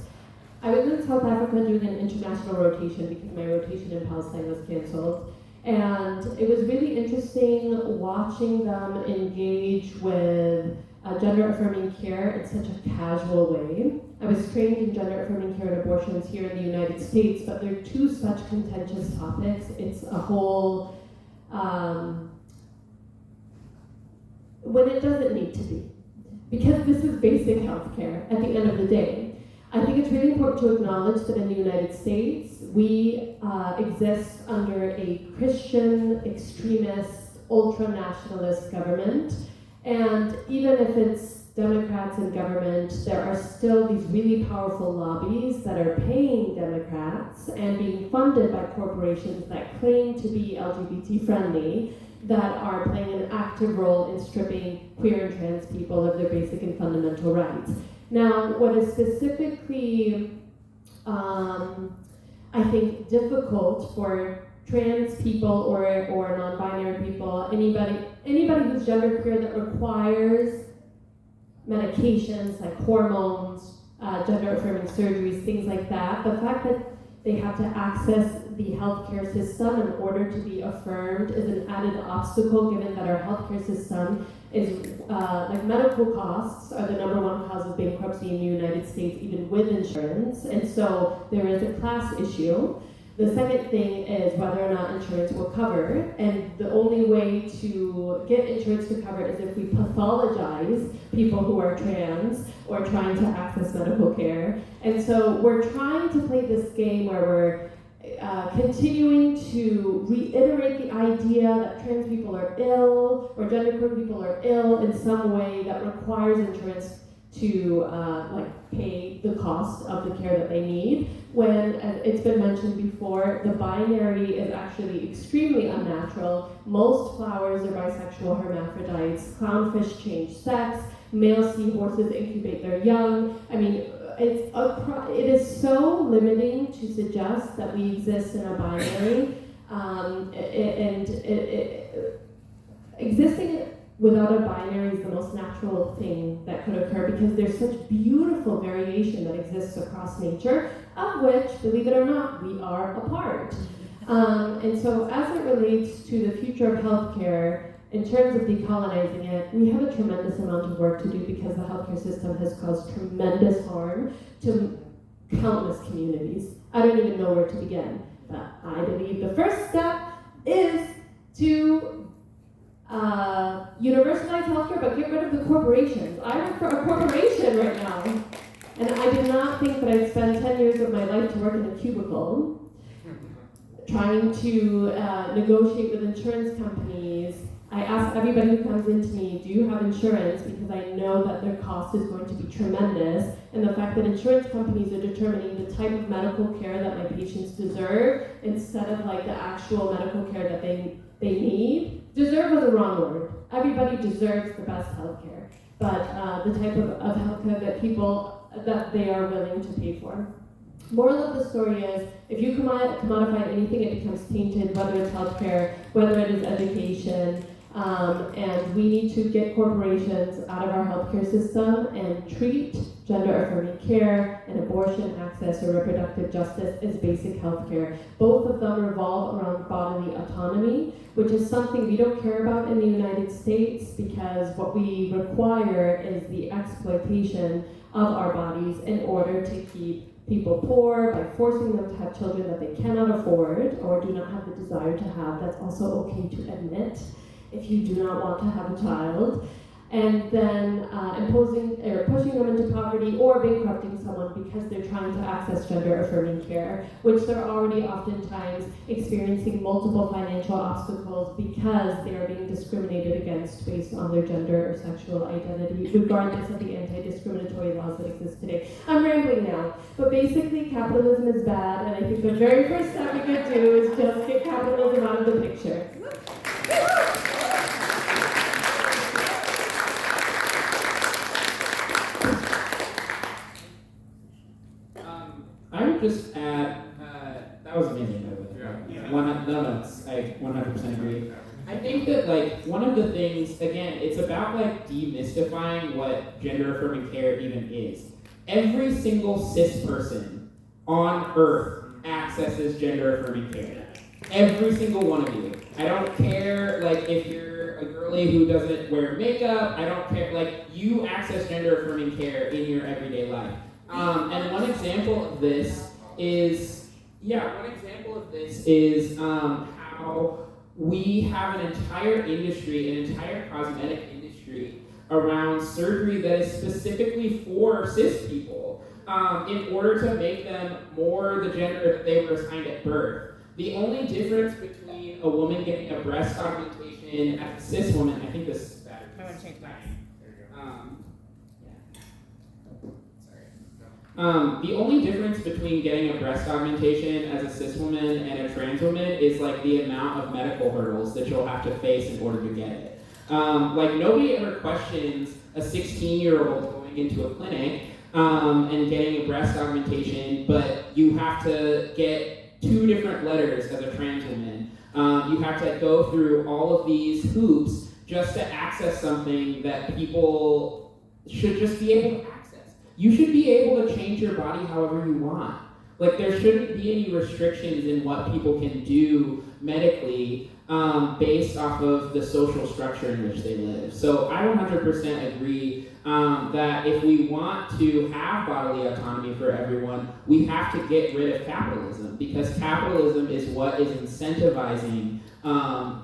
I was in South Africa doing an international rotation because my rotation in Palestine was canceled. And it was really interesting watching them engage with gender-affirming care in such a casual way. I was trained in gender-affirming care and abortions here in the United States, but they're two such contentious topics. It's a whole, when it doesn't need to be. Because this is basic health care at the end of the day. I think it's really important to acknowledge that in the United States, we exist under a Christian, extremist, ultra-nationalist government. And even if it's Democrats in government, there are still these really powerful lobbies that are paying Democrats and being funded by corporations that claim to be LGBT friendly, that are playing an active role in stripping queer and trans people of their basic and fundamental rights. Now, what is specifically, I think, difficult for trans people or non-binary people, anybody who's genderqueer that requires medications like hormones, gender-affirming surgeries, things like that, the fact that they have to access the healthcare system in order to be affirmed is an added obstacle, given that our healthcare system is, medical costs are the #1 cause of bankruptcy in the United States, even with insurance, and so there is a class issue. The second thing is whether or not insurance will cover, and the only way to get insurance to cover it is if we pathologize people who are trans or trying to access medical care. And so we're trying to play this game where we're continuing to reiterate the idea that trans people are ill or genderqueer people are ill in some way that requires insurance to pay the cost of the care that they need, when, as it's been mentioned before, the binary is actually extremely unnatural. Most flowers are bisexual hermaphrodites, clownfish change sex, male seahorses incubate their young. I mean, it is so limiting to suggest that we exist in a binary, existing without a binary is the most natural thing that could occur, because there's such beautiful variation that exists across nature, of which, believe it or not, we are a part. And so as it relates to the future of healthcare, in terms of decolonizing it, we have a tremendous amount of work to do, because the healthcare system has caused tremendous harm to countless communities. I don't even know where to begin, but I believe the first step is to universalize healthcare, but get rid of the corporations. I work for a corporation right now, and I did not think that I'd spend 10 years of my life to work in a cubicle, trying to negotiate with insurance companies. I ask everybody who comes into me, do you have insurance? Because I know that their cost is going to be tremendous, and the fact that insurance companies are determining the type of medical care that my patients deserve instead of the actual medical care that they need. Deserve was a wrong word. Everybody deserves the best healthcare, but the type of healthcare that they are willing to pay for. Moral of the story is, if you commodify anything, it becomes tainted, whether it's healthcare, whether it is education, and we need to get corporations out of our healthcare system and treat gender-affirming care and abortion access or reproductive justice as basic healthcare. Both of them revolve around bodily autonomy, which is something we don't care about in the United States because what we require is the exploitation of our bodies in order to keep people poor by forcing them to have children that they cannot afford or do not have the desire to have. That's also okay to admit if you do not want to have a child. And then imposing or pushing them into poverty or bankrupting someone because they're trying to access gender-affirming care, which they're already oftentimes experiencing multiple financial obstacles because they are being discriminated against based on their gender or sexual identity, regardless of the anti-discriminatory laws that exist today. I'm rambling now, but basically capitalism is bad, and I think the very first step we could do is just get capitalism out of the picture. I would just add, that was amazing, by the way. Yeah. I 100% agree. I think that, like, one of the things, again, it's about, like, demystifying what gender-affirming care even is. Every single cis person on Earth accesses gender-affirming care. Every single one of you. I don't care, like, if you're a girly who doesn't wear makeup. I don't care, like, you access gender-affirming care in your everyday life. And one example of this is, how we have an entire industry, an entire cosmetic industry around surgery that is specifically for cis people in order to make them more the gender that they were assigned at birth. The only difference between a woman getting a breast augmentation as a cis woman, I think this is better. I want to change mine. The only difference between getting a breast augmentation as a cis woman and a trans woman is like the amount of medical hurdles that you'll have to face in order to get it. Like nobody ever questions a 16-year-old going into a clinic and getting a breast augmentation, but you have to get 2 different letters as a trans woman. You have to go through all of these hoops just to access something that people should just be able to access. You should be able to change your body however you want. Like there shouldn't be any restrictions in what people can do medically based off of the social structure in which they live. So I 100% agree that if we want to have bodily autonomy for everyone, we have to get rid of capitalism because capitalism is what is incentivizing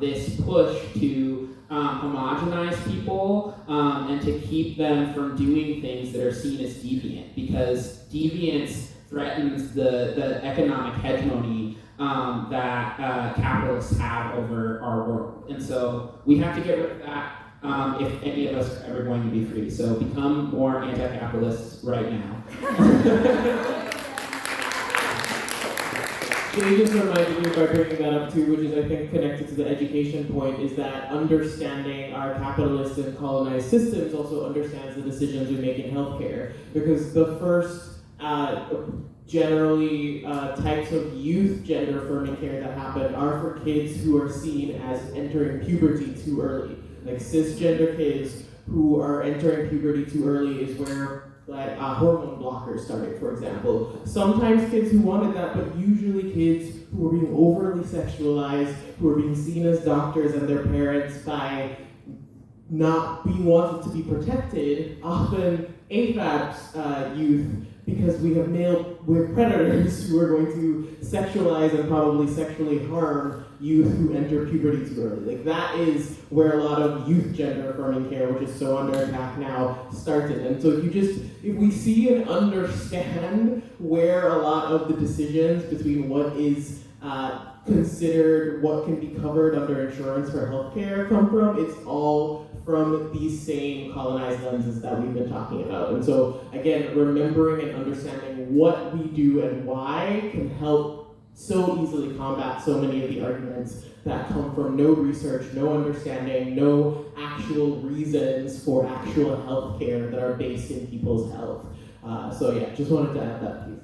this push to homogenize people and to keep them from doing things that are seen as deviant because deviance threatens the economic hegemony that capitalists have over our world. And so we have to get rid of that if any of us are ever going to be free. So become more anti-capitalists right now. Jay just reminded me by bringing that up too, which is I think connected to the education point, is that understanding our capitalist and colonized systems also understands the decisions we make in healthcare. Because the first generally types of youth gender affirming care that happen are for kids who are seen as entering puberty too early. Like cisgender kids who are entering puberty too early is where like hormone blockers started, for example. Sometimes kids who wanted that, but usually kids who were being overly sexualized, who were being seen as doctors and their parents by not being wanted to be protected, often AFAB's youth, because we're predators who are going to sexualize and probably sexually harm youth who enter puberty too early. Like that is where a lot of youth gender affirming care, which is so under attack now, started. And so if we see and understand where a lot of the decisions between what is considered what can be covered under insurance for healthcare come from, it's all from these same colonized lenses that we've been talking about. And so again, remembering and understanding what we do and why can help so easily combat so many of the arguments that come from no research, no understanding, no actual reasons for actual healthcare that are based in people's health. So yeah, just wanted to add that piece.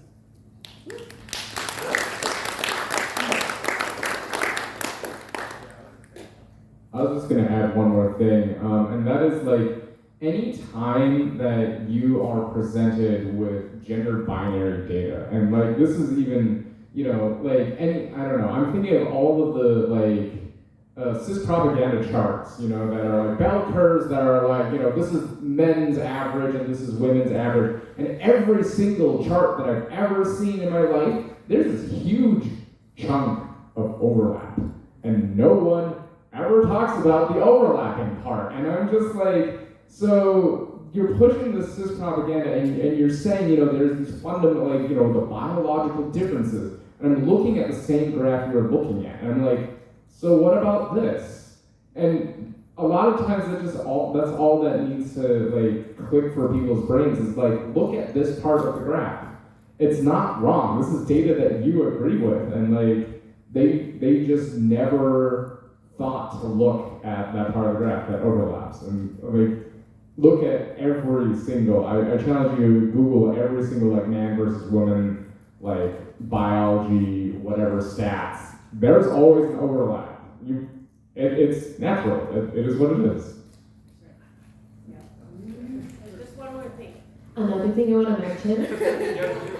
I was just gonna add one more thing, and that is like any time that you are presented with gender binary data, and like this is even, you know, like any, I don't know, I'm thinking of all of the like cis propaganda charts, that are like bell curves that are like, this is men's average and this is women's average. And every single chart that I've ever seen in my life, there's this huge chunk of overlap. And no one ever talks about the overlapping part. And I'm just like, so you're pushing this cis propaganda and you're saying, there's these fundamental, like, the biological differences. And I'm looking at the same graph you're looking at. And I'm like, so what about this? And a lot of times that's all that needs to like click for people's brains is like, look at this part of the graph. It's not wrong. This is data that you agree with, and like they just never thought to look at that part of the graph that overlaps. And like look at every single, I challenge you to Google every single like man versus woman, like biology, whatever stats. There's always an overlap. It's natural. It is what it is. Just one more thing. Another thing I want to mention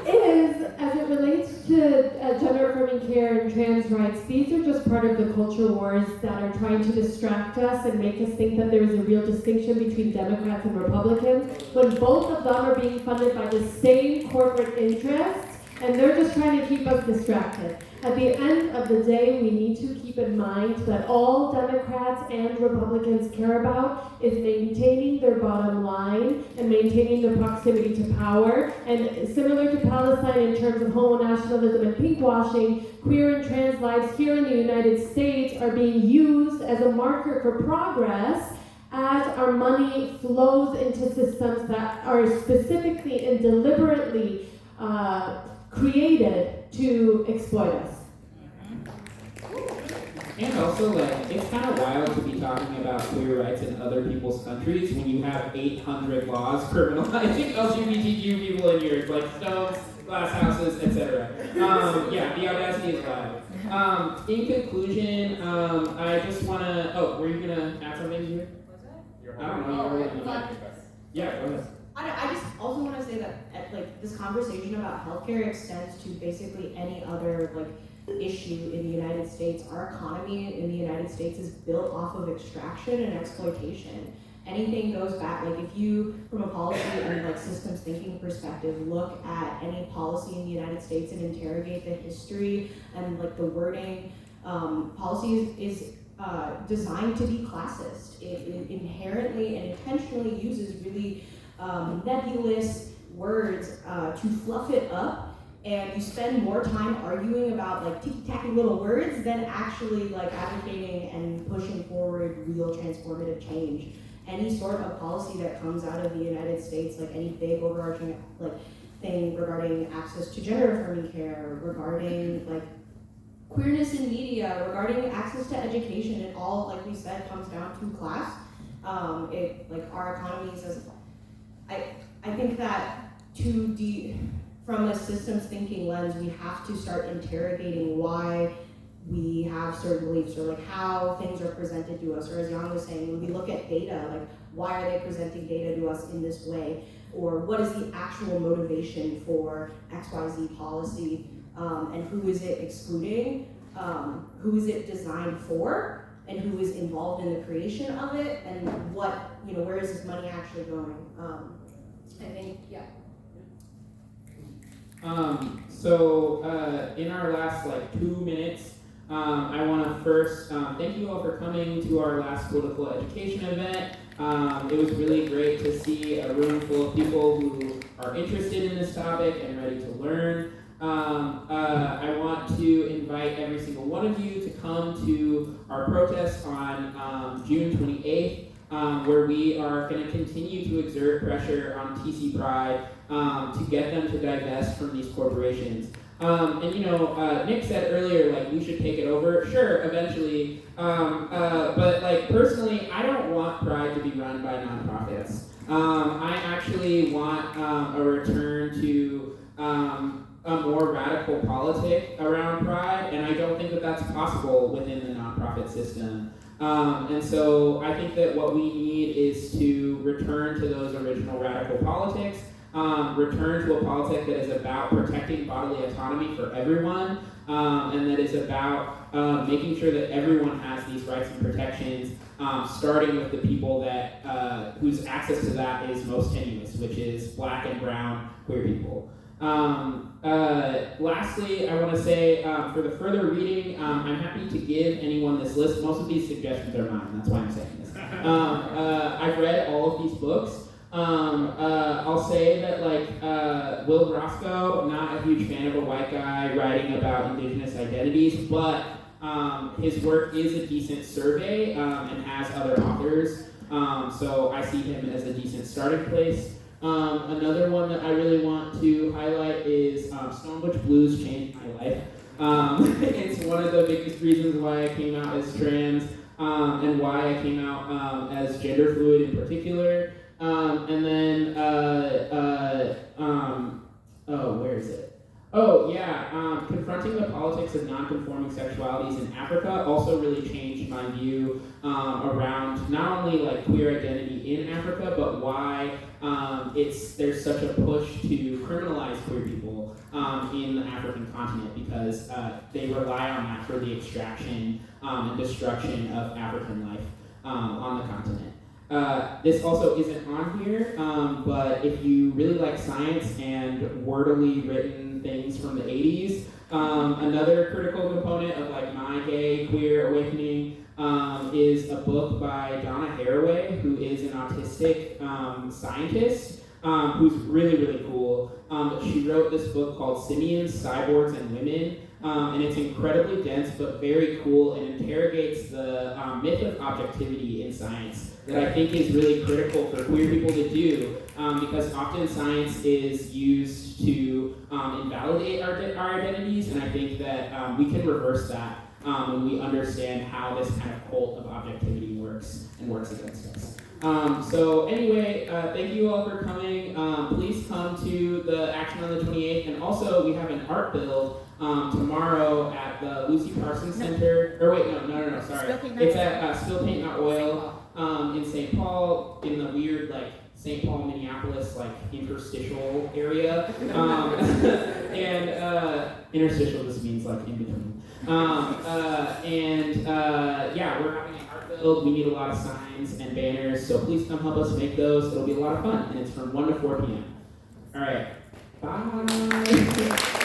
is, as it relates to gender affirming care and trans rights, these are just part of the culture wars that are trying to distract us and make us think that there is a real distinction between Democrats and Republicans, when both of them are being funded by the same corporate interests, and they're just trying to keep us distracted. At the end of the day, we need to keep in mind that all Democrats and Republicans care about is maintaining their bottom line and maintaining their proximity to power. And similar to Palestine in terms of homo-nationalism and pinkwashing, queer and trans lives here in the United States are being used as a marker for progress as our money flows into systems that are specifically and deliberately created to exploit us. And also, like, it's kind of wild to be talking about queer rights in other people's countries when you have 800 laws criminalizing LGBTQ people in yours, like stoves, glass houses, etc. Yeah, the audacity is wild. In conclusion, I just want to. Oh, were you gonna add something here? I don't know. Yeah, go ahead. I just also want to say that like this conversation about healthcare extends to basically any other like issue in the United States. Our economy in the United States is built off of extraction and exploitation. Anything goes back, like if you, from a policy and like systems thinking perspective, look at any policy in the United States and interrogate the history and like the wording, policy is designed to be classist. It inherently and intentionally uses really nebulous words to fluff it up, and you spend more time arguing about like ticky-tacky little words than actually like advocating and pushing forward real transformative change. Any sort of policy that comes out of the United States, like any big overarching like thing regarding access to gender affirming care, regarding like queerness in media, regarding access to education, it all, like we said, comes down to class. It like our economy says, I think that from a systems thinking lens, we have to start interrogating why we have certain beliefs, or like how things are presented to us, or as Jan was saying, when we look at data, like why are they presenting data to us in this way, or what is the actual motivation for XYZ policy, and who is it excluding, who is it designed for, and who is involved in the creation of it, and what, where is this money actually going? I think, yeah. In our last 2 minutes, I want to first thank you all for coming to our last political education event. It was really great to see a room full of people who are interested in this topic and ready to learn. I want to invite every single one of you to come to our protest on June 28th, where we are going to continue to exert pressure on TC Pride to get them to divest from these corporations. Nick said earlier, we should take it over. Sure, eventually. But personally, I don't want Pride to be run by nonprofits. I actually want a return to a more radical politic around Pride, and I don't think that that's possible within the nonprofit system. And so I think that what we need is to return to those original radical politics, return to a politic that is about protecting bodily autonomy for everyone, and that is about making sure that everyone has these rights and protections, starting with the people that whose access to that is most tenuous, which is Black and brown queer people. Lastly, I want to say for the further reading, I'm happy to give anyone this list. Most of these suggestions are mine, that's why I'm saying this. I've read all of these books. I'll say that Will Roscoe, not a huge fan of a white guy writing about indigenous identities, but his work is a decent survey and has other authors, so I see him as a decent starting place. Another one that I really want to highlight is Stone Butch Blues Changed My Life. It's one of the biggest reasons why I came out as trans and why I came out as gender fluid in particular. And then, where is it? Oh, yeah, confronting the politics of non-conforming sexualities in Africa also really changed my view around not only queer identity in Africa, but why there's such a push to criminalize queer people in the African continent, because they rely on that for the extraction and destruction of African life on the continent. This also isn't on here, but if you really like science and wordily written things from the 80s, another critical component of my gay queer awakening is a book by Donna Haraway, who is an autistic scientist who's really, really cool. She wrote this book called Simians, Cyborgs, and Women, and it's incredibly dense but very cool and interrogates the myth of objectivity in science that I think is really critical for queer people to do, because often science is used to invalidate our identities, and I think that we can reverse that when we understand how this kind of cult of objectivity works and works against us. So anyway, thank you all for coming. Please come to the action on the 28th, and also we have an art build tomorrow at the Lucy Parsons Center. Or wait, no, sorry. It's at Spill Paint Not Oil in St. Paul, in the weird St. Paul, Minneapolis interstitial area. And interstitial just means in between. Yeah, we're having an art build. We need a lot of signs and banners, so please come help us make those. It'll be a lot of fun, and it's from 1 to 4 p.m. All right, bye.